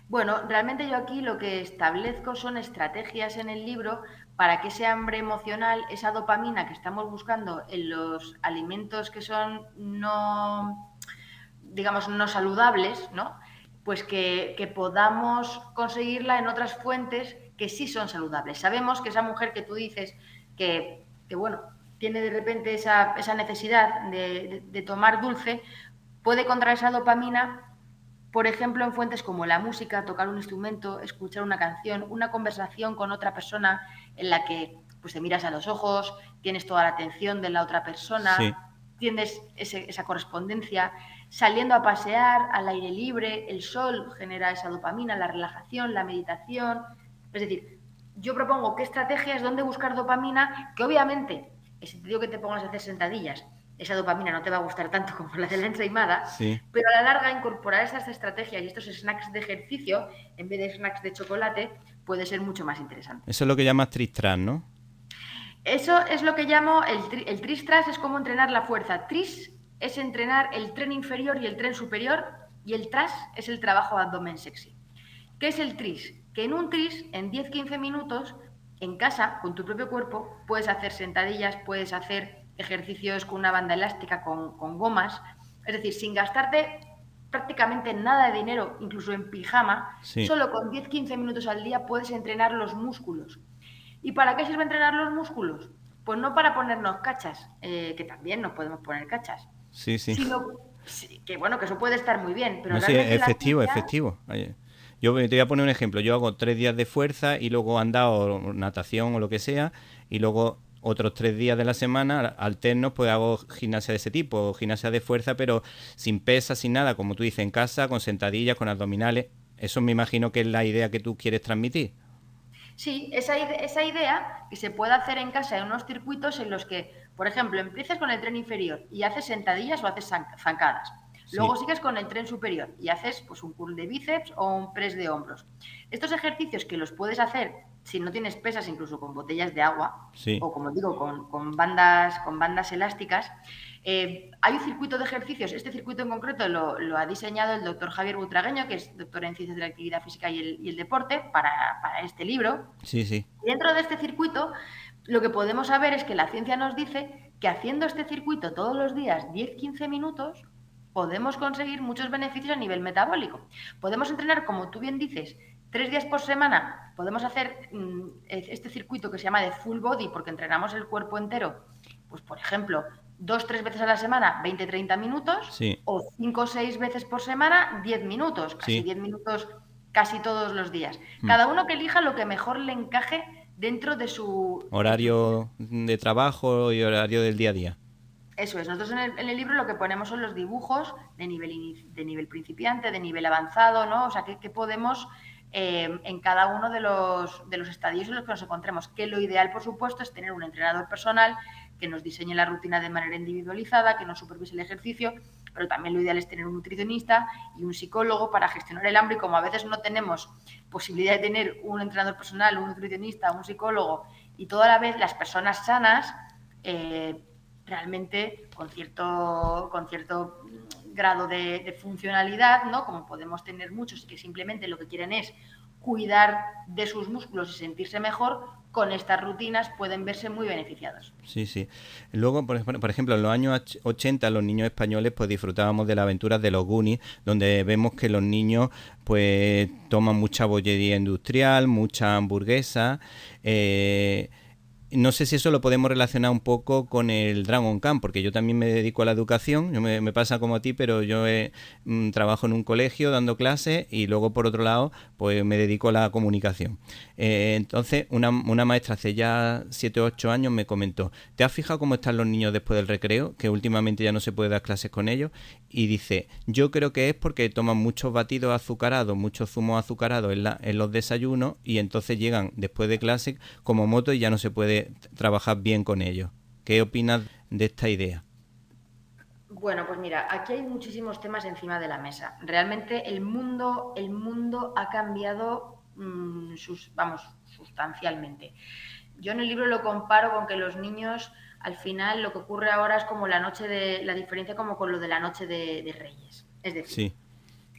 Bueno, realmente yo aquí lo que establezco son estrategias en el libro para que ese hambre emocional, esa dopamina que estamos buscando en los alimentos que son no saludables, ¿no? Pues que podamos conseguirla en otras fuentes que sí son saludables. Sabemos que esa mujer que tú dices que bueno, tiene de repente esa necesidad de tomar dulce, puede encontrar esa dopamina, por ejemplo, en fuentes como la música, tocar un instrumento, escuchar una canción, una conversación con otra persona en la que pues te miras a los ojos, tienes toda la atención de la otra persona, sí. Tienes esa correspondencia, saliendo a pasear al aire libre, el sol genera esa dopamina, la relajación, la meditación. Es decir, yo propongo qué estrategias, dónde buscar dopamina, que obviamente, si te digo que te pongas a hacer sentadillas, esa dopamina no te va a gustar tanto como la de la ensaimada, Sí. pero a la larga incorporar esas estrategias y estos snacks de ejercicio en vez de snacks de chocolate puede ser mucho más interesante. Eso es lo que llamas tristras, ¿no? Eso es lo que llamo el tris-tras, es como entrenar la fuerza. Tris es entrenar el tren inferior y el tren superior y el tras es el trabajo abdomen sexy. ¿Qué es el tris? Que en un tris, en 10-15 minutos, en casa, con tu propio cuerpo, puedes hacer sentadillas, puedes hacer ejercicios con una banda elástica, con gomas, es decir, sin gastarte prácticamente nada de dinero, incluso en pijama, Sí. solo con 10-15 minutos al día puedes entrenar los músculos. ¿Y para qué sirve entrenar los músculos? Pues no para ponernos cachas, que también nos podemos poner cachas, Sí. sino que bueno, que eso puede estar muy bien, pero No, sí, realmente la efectivo. ciencia- Yo te voy a poner un ejemplo. Yo hago 3 días de fuerza y luego andado natación o lo que sea, y luego otros 3 días de la semana alternos, pues hago gimnasia de ese tipo, gimnasia de fuerza, pero sin pesas, sin nada, como tú dices, en casa, con sentadillas, con abdominales. Eso me imagino que es la idea que tú quieres transmitir. Sí, esa idea que se puede hacer en casa en unos circuitos en los que, por ejemplo, empieces con el tren inferior y haces sentadillas o haces zancadas. Sí. Luego sigues con el tren superior y haces pues un curl de bíceps o un press de hombros. Estos ejercicios que los puedes hacer si no tienes pesas, incluso con botellas de agua, Sí. o como digo, con bandas elásticas. Hay un circuito de ejercicios, este circuito en concreto lo ha diseñado el doctor Javier Butragueño, que es doctor en Ciencias de la Actividad Física y el Deporte, para este libro. Sí. Y dentro de este circuito, lo que podemos saber es que la ciencia nos dice que haciendo este circuito todos los días, 10-15 minutos, podemos conseguir muchos beneficios a nivel metabólico. Podemos entrenar, como tú bien dices, 3 días por semana. Podemos hacer este circuito que se llama de full body, porque entrenamos el cuerpo entero. Pues, por ejemplo, 2-3 veces a la semana, 20-30 minutos. Sí. O 5 o 6 veces por semana, 10 minutos. Casi Sí. 10 minutos casi todos los días. Cada uno que elija lo que mejor le encaje dentro de su Horario de trabajo y horario del día a día. Eso es. Nosotros en el libro lo que ponemos son los dibujos de nivel principiante, de nivel avanzado, ¿no? O sea, que podemos en cada uno de los estadios en los que nos encontremos. Que lo ideal, por supuesto, es tener un entrenador personal que nos diseñe la rutina de manera individualizada, que nos supervise el ejercicio, pero también lo ideal es tener un nutricionista y un psicólogo para gestionar el hambre, y como a veces no tenemos posibilidad de tener un entrenador personal, un nutricionista, un psicólogo y toda la vez las personas sanas, realmente con cierto grado de funcionalidad, ¿no? Como podemos tener muchos que simplemente lo que quieren es cuidar de sus músculos y sentirse mejor, con estas rutinas pueden verse muy beneficiados. Sí, sí. Luego, por ejemplo, en los años 80 los niños españoles pues disfrutábamos de las aventuras de los Goonies, donde vemos que los niños pues toman mucha bollería industrial, mucha hamburguesa. No sé si eso lo podemos relacionar un poco con el Dragon Khan, porque yo también me dedico a la educación, me pasa como a ti, pero yo trabajo en un colegio dando clases y luego por otro lado pues me dedico a la comunicación. Entonces una maestra hace ya 7 o 8 años me comentó: ¿te has fijado cómo están los niños después del recreo? Que últimamente ya no se puede dar clases con ellos. Y dice: yo creo que es porque toman muchos batidos azucarados, muchos zumos azucarados en los desayunos, y entonces llegan después de clase como moto y ya no se puede trabajar bien con ellos. ¿Qué opinas de esta idea? Bueno, pues mira, aquí hay muchísimos temas encima de la mesa. Realmente el mundo ha cambiado, sustancialmente. Yo en el libro lo comparo con que los niños, al final, lo que ocurre ahora es como la diferencia como con lo de la noche de Reyes. Es decir, sí.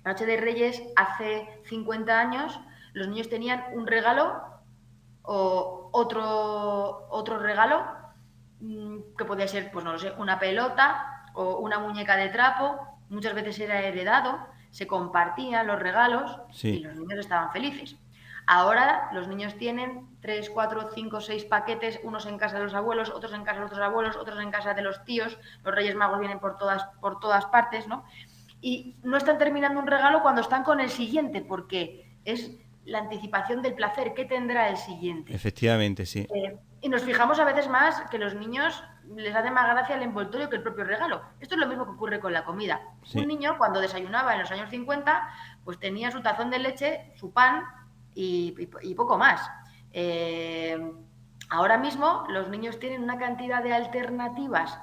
La noche de Reyes, hace 50 años, los niños tenían un regalo o otro regalo, que podía ser, pues no lo sé, una pelota o una muñeca de trapo. Muchas veces era heredado, se compartían los regalos, sí, y los niños estaban felices. Ahora los niños tienen 3, 4, 5, 6 paquetes, unos en casa de los abuelos, otros en casa de otros abuelos, otros en casa de los tíos. Los Reyes Magos vienen por todas partes, ¿no? Y no están terminando un regalo cuando están con el siguiente, porque es la anticipación del placer. ¿Qué tendrá el siguiente? Efectivamente, sí. Y nos fijamos a veces más que los niños les hace más gracia el envoltorio que el propio regalo. Esto es lo mismo que ocurre con la comida. Sí. Un niño, cuando desayunaba en los años 50, pues tenía su tazón de leche, su pan y poco más. Ahora mismo los niños tienen una cantidad de alternativas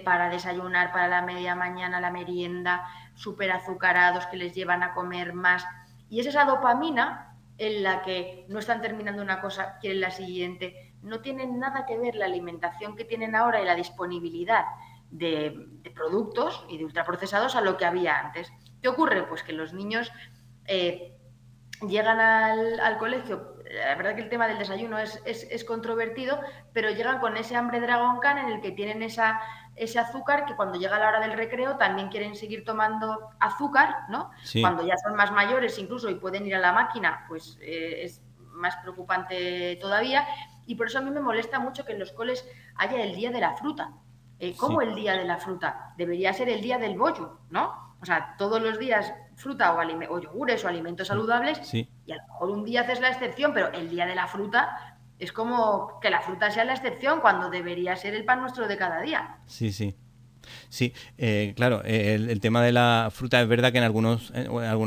para desayunar, para la media mañana, la merienda, súper azucarados, que les llevan a comer más. Y es esa dopamina en la que no están terminando una cosa, quieren la siguiente. No tienen nada que ver la alimentación que tienen ahora y la disponibilidad de productos y de ultraprocesados a lo que había antes. ¿Qué ocurre? Pues que los niños llegan al colegio. La verdad que el tema del desayuno es controvertido, pero llegan con ese hambre Dragon Khan en el que tienen ese azúcar, que cuando llega la hora del recreo también quieren seguir tomando azúcar, ¿no? Sí. Cuando ya son más mayores incluso y pueden ir a la máquina, pues es más preocupante todavía. Y por eso a mí me molesta mucho que en los coles haya el día de la fruta. ¿Cómo Sí. el día de la fruta? Debería ser el día del bollo, ¿no? O sea, todos los días fruta o yogures o alimentos saludables, Sí. y a lo mejor un día haces la excepción, pero el día de la fruta es como que la fruta sea la excepción cuando debería ser el pan nuestro de cada día. Sí, sí. Sí, claro, el tema de la fruta, es verdad que en algunos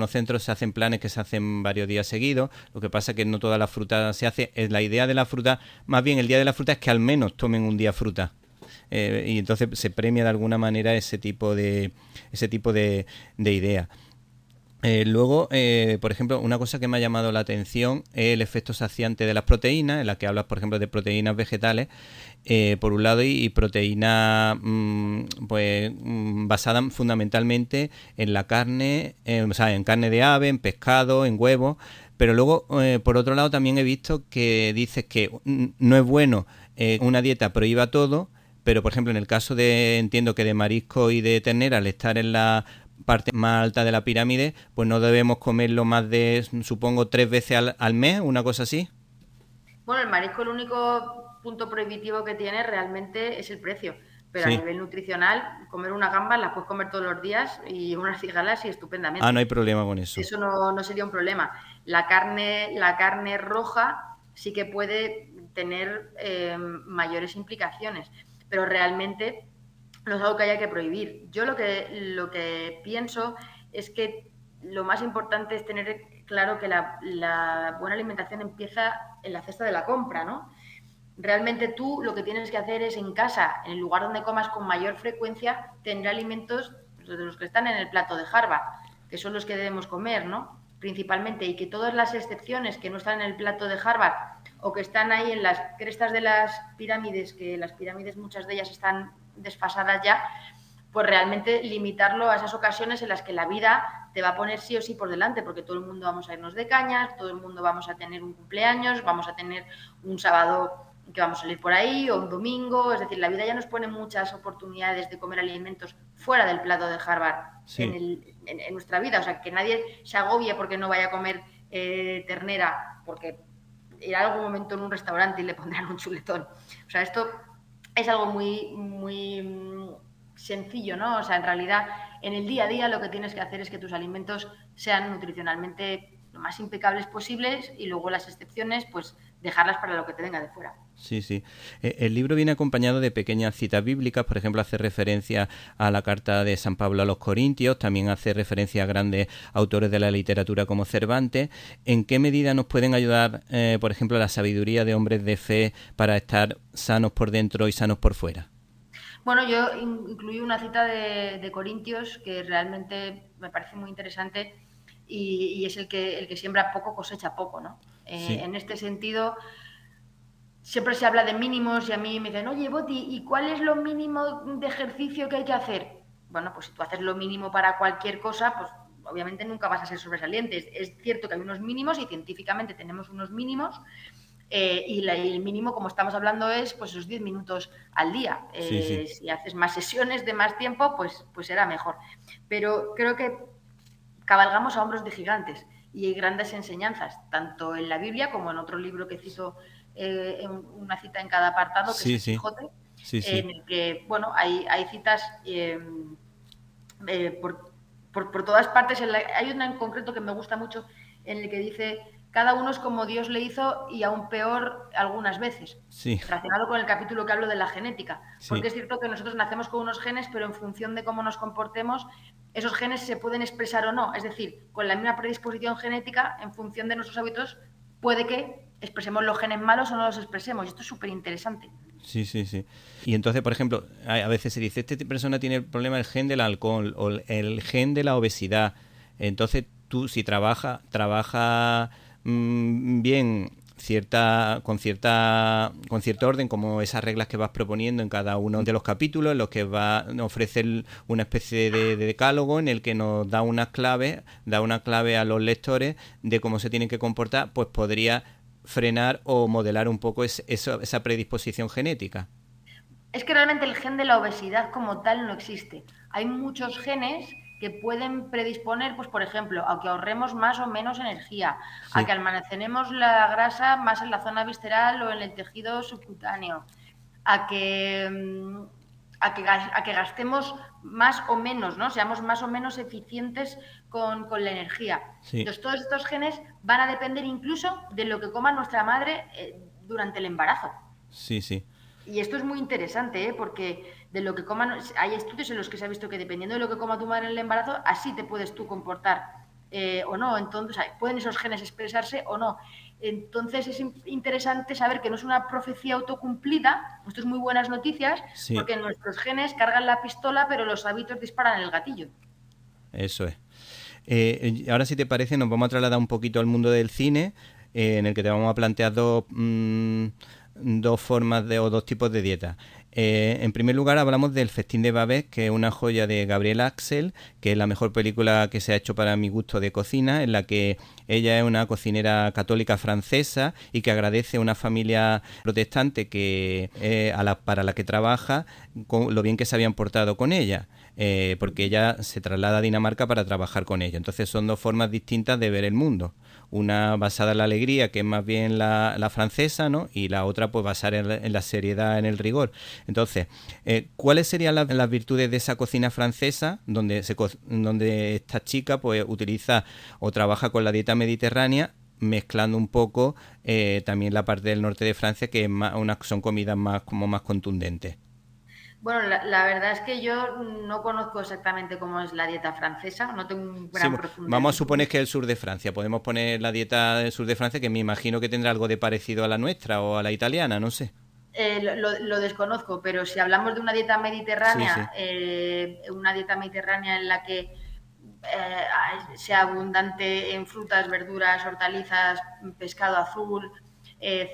centros se hacen planes que se hacen varios días seguidos. Lo que pasa es que no toda la fruta se hace. La idea de la fruta, más bien el día de la fruta, es que al menos tomen un día fruta. Y entonces se premia de alguna manera ese tipo de idea. Luego, por ejemplo, una cosa que me ha llamado la atención es el efecto saciante de las proteínas, en la que hablas, por ejemplo, de proteínas vegetales, por un lado, y proteínas basadas fundamentalmente en la carne, o sea, en carne de ave, en pescado, en huevos. Pero luego, por otro lado, también he visto que dices que no es bueno una dieta prohíba todo, pero, por ejemplo, en el caso entiendo que de marisco y de ternera, al estar en la parte más alta de la pirámide, pues no debemos comerlo más de, supongo, 3 veces al mes, una cosa así. Bueno, el marisco, el único punto prohibitivo que tiene realmente es el precio. Pero Sí. a nivel nutricional, comer unas gambas las puedes comer todos los días, y unas cigalas y estupendamente. Ah, no hay problema con eso. Eso no sería un problema. La carne roja sí que puede tener mayores implicaciones, pero realmente no es algo que haya que prohibir. Yo lo que pienso es que lo más importante es tener claro que la buena alimentación empieza en la cesta de la compra, ¿no? Realmente tú lo que tienes que hacer es en casa, en el lugar donde comas con mayor frecuencia, tener alimentos de los que están en el plato de Harvard, que son los que debemos comer, ¿no? principalmente, y que todas las excepciones que no están en el plato de Harvard o que están ahí en las crestas de las pirámides, que las pirámides muchas de ellas están desfasadas ya, pues realmente limitarlo a esas ocasiones en las que la vida te va a poner sí o sí por delante, porque todo el mundo vamos a irnos de cañas, todo el mundo vamos a tener un cumpleaños, vamos a tener un sábado que vamos a salir por ahí, o un domingo. Es decir, la vida ya nos pone muchas oportunidades de comer alimentos fuera del plato de Harvard en nuestra vida. O sea, que nadie se agobie porque no vaya a comer ternera, porque irá algún momento en un restaurante y le pondrán un chuletón. O sea, esto es algo muy sencillo, ¿no? O sea, en realidad, en el día a día lo que tienes que hacer es que tus alimentos sean nutricionalmente lo más impecables posibles, y luego las excepciones, pues dejarlas para lo que te venga de fuera. Sí, sí. El libro viene acompañado de pequeñas citas bíblicas. Por ejemplo, hace referencia a la carta de San Pablo a los Corintios, también hace referencia a grandes autores de la literatura como Cervantes. ¿En qué medida nos pueden ayudar, por ejemplo, la sabiduría de hombres de fe para estar sanos por dentro y sanos por fuera? Bueno, yo incluí una cita de Corintios que realmente me parece muy interesante, y es el que siembra poco cosecha poco, ¿no? Sí. En este sentido, siempre se habla de mínimos, y a mí me dicen, oye, Boti, ¿y cuál es lo mínimo de ejercicio que hay que hacer? Bueno, pues si tú haces lo mínimo para cualquier cosa, pues obviamente nunca vas a ser sobresaliente. Es cierto que hay unos mínimos, y científicamente tenemos unos mínimos, y el mínimo, como estamos hablando, es pues esos 10 minutos al día. Sí. Si haces más sesiones de más tiempo, pues será mejor. Pero creo que cabalgamos a hombros de gigantes, y hay grandes enseñanzas, tanto en la Biblia como en otro libro que cito una cita en cada apartado, que es el Quijote, en el que, bueno, hay citas por todas partes. Hay una en concreto que me gusta mucho, en el que dice: cada uno es como Dios le hizo, y aún peor algunas veces. Sí. Relacionado con el capítulo que hablo de la genética. Sí. Porque es cierto que nosotros nacemos con unos genes, pero en función de cómo nos comportemos, esos genes se pueden expresar o no. Es decir, con la misma predisposición genética, en función de nuestros hábitos, puede que expresemos los genes malos o no los expresemos. Y esto es súper interesante. Sí. Y entonces, por ejemplo, a veces se dice, esta persona tiene el problema del gen del alcohol o el gen de la obesidad. Entonces, tú, si trabaja bien con cierto orden, como esas reglas que vas proponiendo en cada uno de los capítulos, en los que va a ofrecer una especie de decálogo en el que nos da una clave a los lectores de cómo se tienen que comportar, pues podría frenar o modelar un poco esa predisposición genética. Es que realmente el gen de la obesidad como tal no existe. Hay muchos genes que pueden predisponer, pues por ejemplo, a que ahorremos más o menos energía, a que almacenemos la grasa más en la zona visceral o en el tejido subcutáneo, a que gastemos más o menos, ¿no? Seamos más o menos eficientes con la energía. Sí. Entonces, todos estos genes van a depender incluso de lo que coma nuestra madre durante el embarazo. Sí. Y esto es muy interesante, porque de lo que coman, hay estudios en los que se ha visto que dependiendo de lo que coma tu madre en el embarazo, así te puedes tú comportar o no. Entonces, pueden esos genes expresarse o no. Entonces es interesante saber que no es una profecía autocumplida. Esto es muy buenas noticias, porque nuestros genes cargan la pistola, pero los hábitos disparan el gatillo. Eso es. Ahora, si te parece, nos vamos a trasladar un poquito al mundo del cine, en el que te vamos a plantear dos formas o dos tipos de dieta. En primer lugar, hablamos del Festín de Babette, que es una joya de Gabrielle Axel, que es la mejor película que se ha hecho para mi gusto de cocina, en la que ella es una cocinera católica francesa y que agradece a una familia protestante para la que trabaja, con lo bien que se habían portado con ella, porque ella se traslada a Dinamarca para trabajar con ella. Entonces son dos formas distintas de ver el mundo. Una basada en la alegría, que es más bien la francesa, ¿no? Y la otra pues basada en la seriedad, en el rigor. Entonces, ¿cuáles serían las virtudes de esa cocina francesa, donde esta chica pues utiliza o trabaja con la dieta mediterránea, mezclando un poco también la parte del norte de Francia, que son comidas más contundentes? Bueno, la verdad es que yo no conozco exactamente cómo es la dieta francesa, no tengo un gran profundidad. Vamos a suponer que es el sur de Francia. Podemos poner la dieta del sur de Francia, que me imagino que tendrá algo de parecido a la nuestra o a la italiana, no sé. Lo desconozco, pero si hablamos de una dieta mediterránea, una dieta mediterránea en la que sea abundante en frutas, verduras, hortalizas, pescado azul,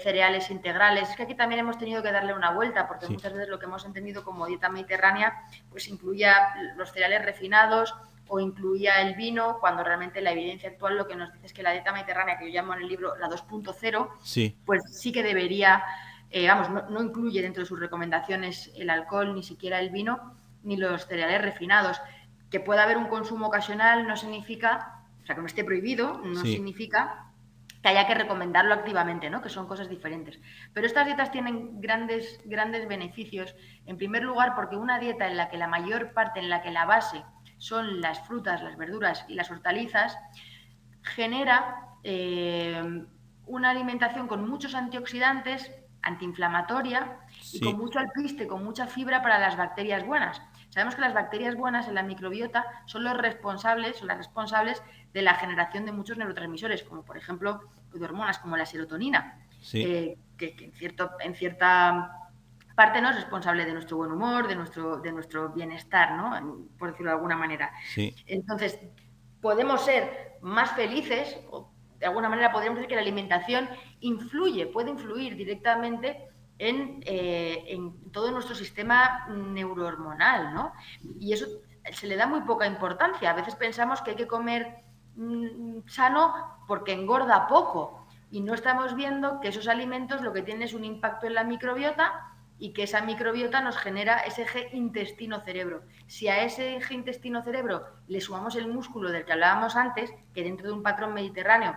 cereales integrales. Es que aquí también hemos tenido que darle una vuelta, porque muchas veces lo que hemos entendido como dieta mediterránea pues incluía los cereales refinados o incluía el vino, cuando realmente la evidencia actual lo que nos dice es que la dieta mediterránea, que yo llamo en el libro la 2.0, pues sí que debería, no incluye dentro de sus recomendaciones el alcohol, ni siquiera el vino, ni los cereales refinados. Que pueda haber un consumo ocasional no significa, o sea, que no esté prohibido, no significa que haya que recomendarlo activamente, ¿no? Que son cosas diferentes. Pero estas dietas tienen grandes beneficios. En primer lugar, porque una dieta en la que la mayor parte, en la que la base son las frutas, las verduras y las hortalizas, genera una alimentación con muchos antioxidantes, antiinflamatoria y con mucho alpiste, con mucha fibra para las bacterias buenas. Sabemos que las bacterias buenas en la microbiota son las responsables de la generación de muchos neurotransmisores, como por ejemplo de hormonas como la serotonina, que en cierta parte no es responsable de nuestro buen humor, de nuestro bienestar, ¿no? Por decirlo de alguna manera. Entonces, podemos ser más felices, o de alguna manera podríamos decir que la alimentación puede influir directamente en todo nuestro sistema neurohormonal, ¿no? Y eso se le da muy poca importancia. A veces pensamos que hay que comer sano porque engorda poco y no estamos viendo que esos alimentos lo que tienen es un impacto en la microbiota y que esa microbiota nos genera ese eje intestino-cerebro. Si a ese eje intestino-cerebro le sumamos el músculo del que hablábamos antes, que dentro de un patrón mediterráneo,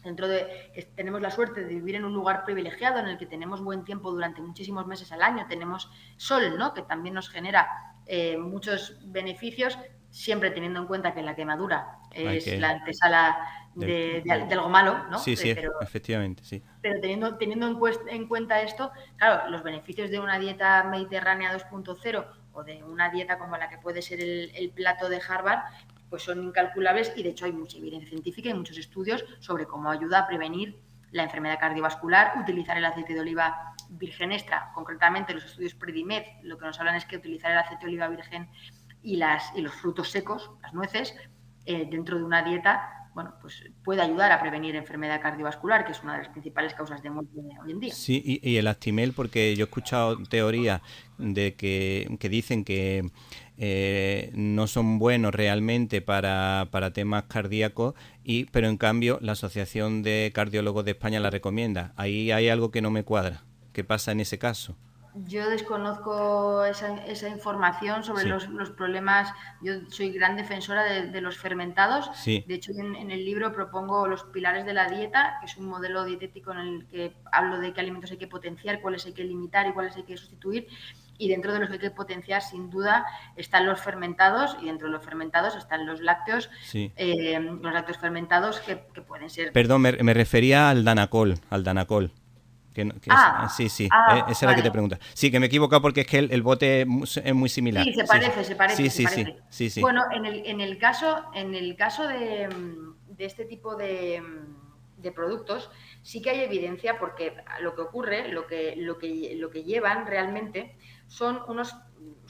dentro de que tenemos la suerte de vivir en un lugar privilegiado en el que tenemos buen tiempo durante muchísimos meses al año, tenemos sol, ¿no? Que también nos genera muchos beneficios, siempre teniendo en cuenta que la quemadura es la antesala de algo malo, ¿no? Pero, efectivamente, sí. Pero teniendo en cuenta esto, claro, los beneficios de una dieta mediterránea 2.0 o de una dieta como la que puede ser el plato de Harvard, pues son incalculables y de hecho hay mucha evidencia científica y muchos estudios sobre cómo ayuda a prevenir la enfermedad cardiovascular, utilizar el aceite de oliva virgen extra, concretamente los estudios Predimed, lo que nos hablan es que utilizar el aceite de oliva virgen y los frutos secos, las nueces, dentro de una dieta, bueno, pues puede ayudar a prevenir enfermedad cardiovascular, que es una de las principales causas de muerte hoy en día. Sí, y el Actimel, porque yo he escuchado teorías de que dicen que no son buenos realmente para temas cardíacos, pero en cambio la Asociación de Cardiólogos de España la recomienda. Ahí hay algo que no me cuadra. ¿Qué pasa en ese caso? Yo desconozco esa información sobre los problemas. Yo soy gran defensora de los fermentados. De hecho, en el libro propongo los pilares de la dieta, que es un modelo dietético en el que hablo de qué alimentos hay que potenciar, cuáles hay que limitar y cuáles hay que sustituir. Y dentro de los que hay que potenciar, sin duda, están los fermentados, y dentro de los fermentados están los lácteos, los lácteos fermentados que pueden ser... Perdón, me refería al Danacol. Esa es la que te pregunta. Sí, que me he equivocado porque es que el bote es muy similar. Sí, se parece. Sí. Bueno, en el caso de este tipo de productos, sí que hay evidencia, porque lo que ocurre, lo que llevan realmente son unos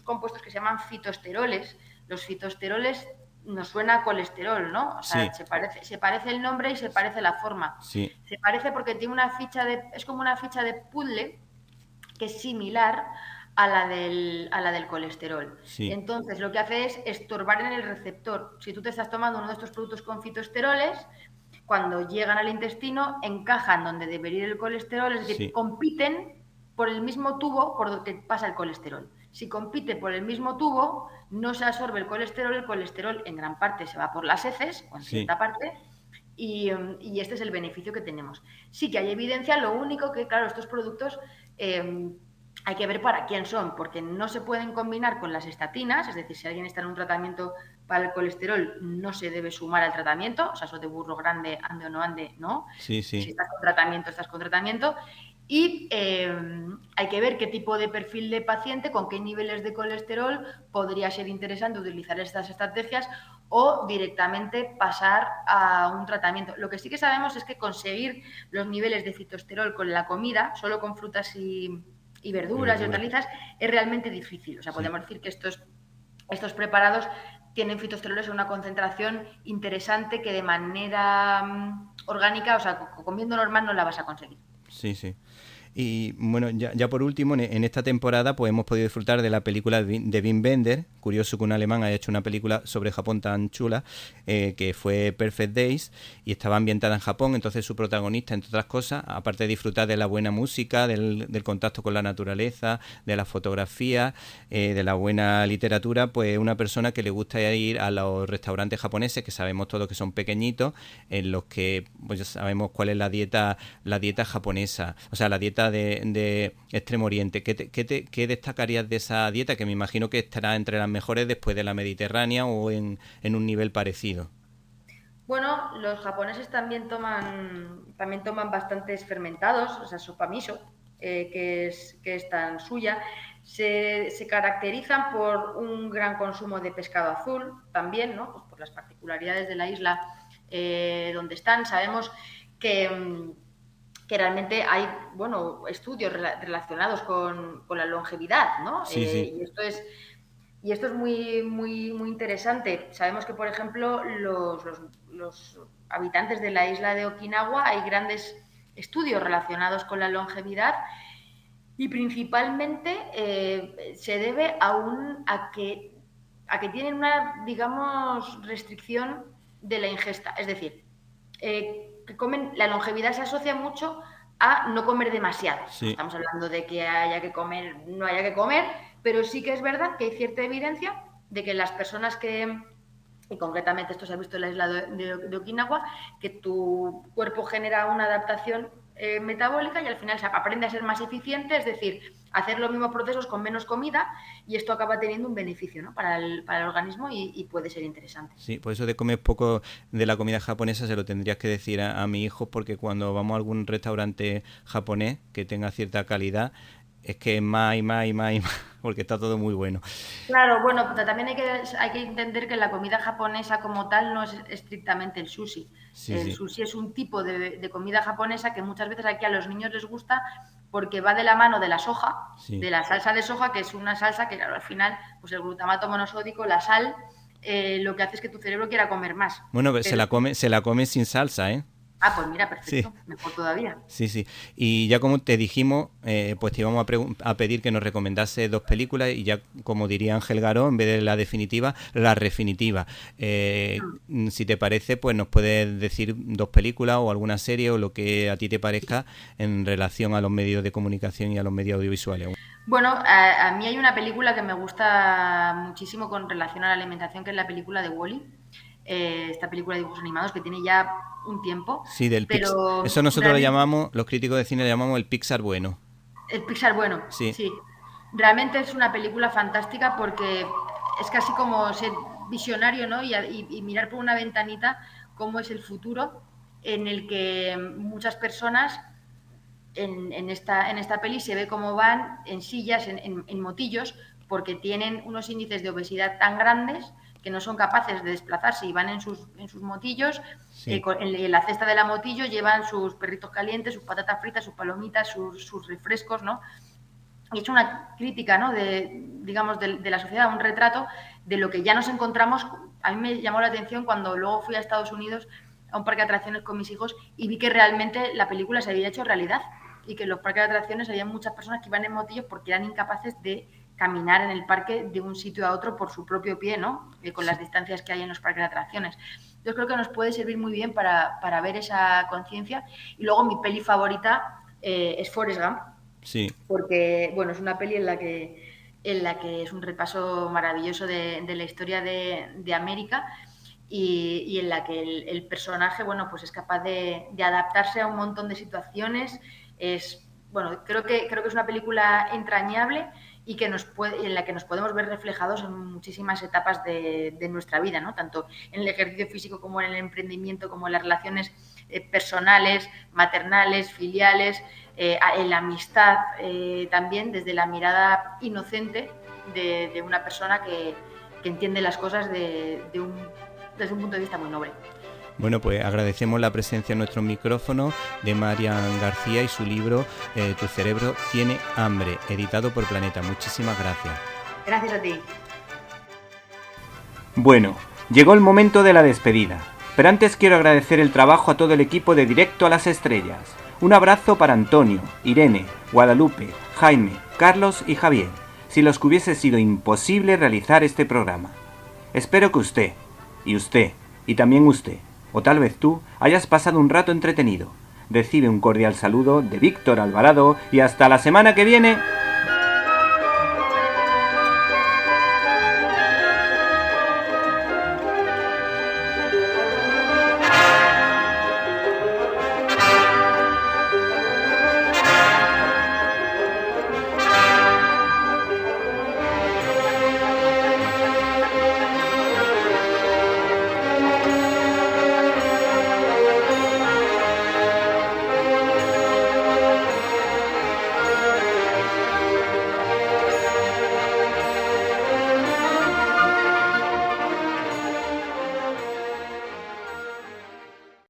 compuestos que se llaman fitoesteroles. Los fitoesteroles nos suena a colesterol, ¿no? O sea, se parece el nombre y se parece la forma. Se parece porque tiene es como una ficha de puzzle que es similar a la del colesterol. Entonces, lo que hace es estorbar en el receptor. Si tú te estás tomando uno de estos productos con fitoesteroles, cuando llegan al intestino, encajan donde debería ir el colesterol, es decir, compiten por el mismo tubo por donde pasa el colesterol. Si compite por el mismo tubo, no se absorbe el colesterol en gran parte se va por las heces, o en cierta parte, y este es el beneficio que tenemos. Sí que hay evidencia, lo único que, claro, estos productos hay que ver para quién son, porque no se pueden combinar con las estatinas, es decir, si alguien está en un tratamiento para el colesterol, no se debe sumar al tratamiento, o sea, eso de burro grande, ande o no ande, no. Si estás con tratamiento, estás con tratamiento. Y hay que ver qué tipo de perfil de paciente, con qué niveles de colesterol podría ser interesante utilizar estas estrategias o directamente pasar a un tratamiento. Lo que sí que sabemos es que conseguir los niveles de fitosterol con la comida, solo con frutas y verduras y hortalizas, es realmente difícil. O sea, podemos decir que estos preparados tienen fitoesteroles en una concentración interesante que de manera orgánica, o sea, comiendo normal no la vas a conseguir. Sí, sí. Y bueno, ya por último, en esta temporada pues hemos podido disfrutar de la película de Wim Wenders. Curioso que un alemán haya hecho una película sobre Japón tan chula, que fue Perfect Days, y estaba ambientada en Japón. Entonces su protagonista, entre otras cosas, aparte de disfrutar de la buena música, del contacto con la naturaleza, de la fotografía, de la buena literatura, pues una persona que le gusta ir a los restaurantes japoneses, que sabemos todos que son pequeñitos, en los que pues ya sabemos cuál es la dieta japonesa, o sea, la dieta de Extremo Oriente. ¿Qué destacarías de esa dieta, que me imagino que estará entre las mejores después de la mediterránea o en un nivel parecido? Bueno, los japoneses también toman bastantes fermentados, o sea, sopa miso, que es tan suya. Se caracterizan por un gran consumo de pescado azul también, ¿no? Pues por las particularidades de la isla donde están. Sabemos que realmente hay, bueno, estudios relacionados con la longevidad, ¿no? Sí, sí. Y esto es muy, muy, muy interesante. Sabemos que, por ejemplo, los habitantes de la isla de Okinawa, hay grandes estudios relacionados con la longevidad, y principalmente se debe a que tienen una, digamos, restricción de la ingesta. Es decir, la longevidad se asocia mucho a no comer demasiado. Sí. No estamos hablando de que haya que comer, no haya que comer, pero sí que es verdad que hay cierta evidencia de que las personas y concretamente esto se ha visto en la isla de Okinawa, que tu cuerpo genera una adaptación metabólica y al final se aprende a ser más eficiente, es decir, hacer los mismos procesos con menos comida, y esto acaba teniendo un beneficio, ¿no?, para el organismo y puede ser interesante. Sí, por eso de comer poco de la comida japonesa se lo tendrías que decir a mi hijo, porque cuando vamos a algún restaurante japonés que tenga cierta calidad, es que más, porque está todo muy bueno. Claro, bueno, también hay que entender que la comida japonesa como tal no es estrictamente el sushi. Sí, el sushi es un tipo de comida japonesa que muchas veces aquí a los niños les gusta porque va de la mano de la soja, de la salsa de soja, que es una salsa que, claro, al final, pues el glutamato monosódico, la sal, lo que hace es que tu cerebro quiera comer más. Bueno, pero se la come sin salsa, ¿eh? Ah, pues mira, perfecto, sí. Mejor todavía. Sí, sí. Y ya como te dijimos, pues te íbamos a pedir que nos recomendase 2 películas, y ya como diría Ángel Garó, en vez de la definitiva, la refinitiva. Si te parece, pues nos puedes decir 2 películas o alguna serie o lo que a ti te parezca en relación a los medios de comunicación y a los medios audiovisuales. Bueno, a mí hay una película que me gusta muchísimo con relación a la alimentación, que es la película de Wall-E. Esta película de dibujos animados que tiene ya un tiempo. Sí, pero eso nosotros lo llamamos, los críticos de cine lo llamamos el Pixar bueno. El Pixar bueno, sí. Realmente es una película fantástica porque es casi como ser visionario, ¿no? Y mirar por una ventanita cómo es el futuro, en el que muchas personas en esta peli se ve cómo van en sillas, en motillos, porque tienen unos índices de obesidad tan grandes que no son capaces de desplazarse y van en sus motillos. Sí. En la cesta de la motillo llevan sus perritos calientes, sus patatas fritas, sus palomitas, sus refrescos, ¿no? Y he hecho una crítica, ¿no?, de la sociedad, un retrato de lo que ya nos encontramos. A mí me llamó la atención cuando luego fui a Estados Unidos a un parque de atracciones con mis hijos y vi que realmente la película se había hecho realidad y que en los parques de atracciones había muchas personas que iban en motillos porque eran incapaces de caminar en el parque de un sitio a otro por su propio pie, ¿no? Con las distancias que hay en los parques de atracciones. Yo creo que nos puede servir muy bien para ver esa conciencia. Y luego mi peli favorita es Forrest Gump. Sí. Porque, bueno, es una peli en la que es un repaso maravilloso de la historia de América y en la que el personaje, bueno, pues es capaz de adaptarse a un montón de situaciones. Creo que es una película entrañable y en la que nos podemos ver reflejados en muchísimas etapas de nuestra vida, ¿no? Tanto en el ejercicio físico como en el emprendimiento, como en las relaciones personales, maternales, filiales, en la amistad, también desde la mirada inocente de una persona que entiende las cosas desde un punto de vista muy noble. Bueno, pues agradecemos la presencia en nuestro micrófono de Marian García y su libro Tu cerebro tiene hambre, editado por Planeta. Muchísimas gracias. Gracias a ti. Bueno, llegó el momento de la despedida, pero antes quiero agradecer el trabajo a todo el equipo de Directo a las Estrellas. Un abrazo para Antonio, Irene, Guadalupe, Jaime, Carlos y Javier, sin los que hubiese sido imposible realizar este programa. Espero que usted, y también usted, o tal vez tú, hayas pasado un rato entretenido. Recibe un cordial saludo de Víctor Alvarado y hasta la semana que viene.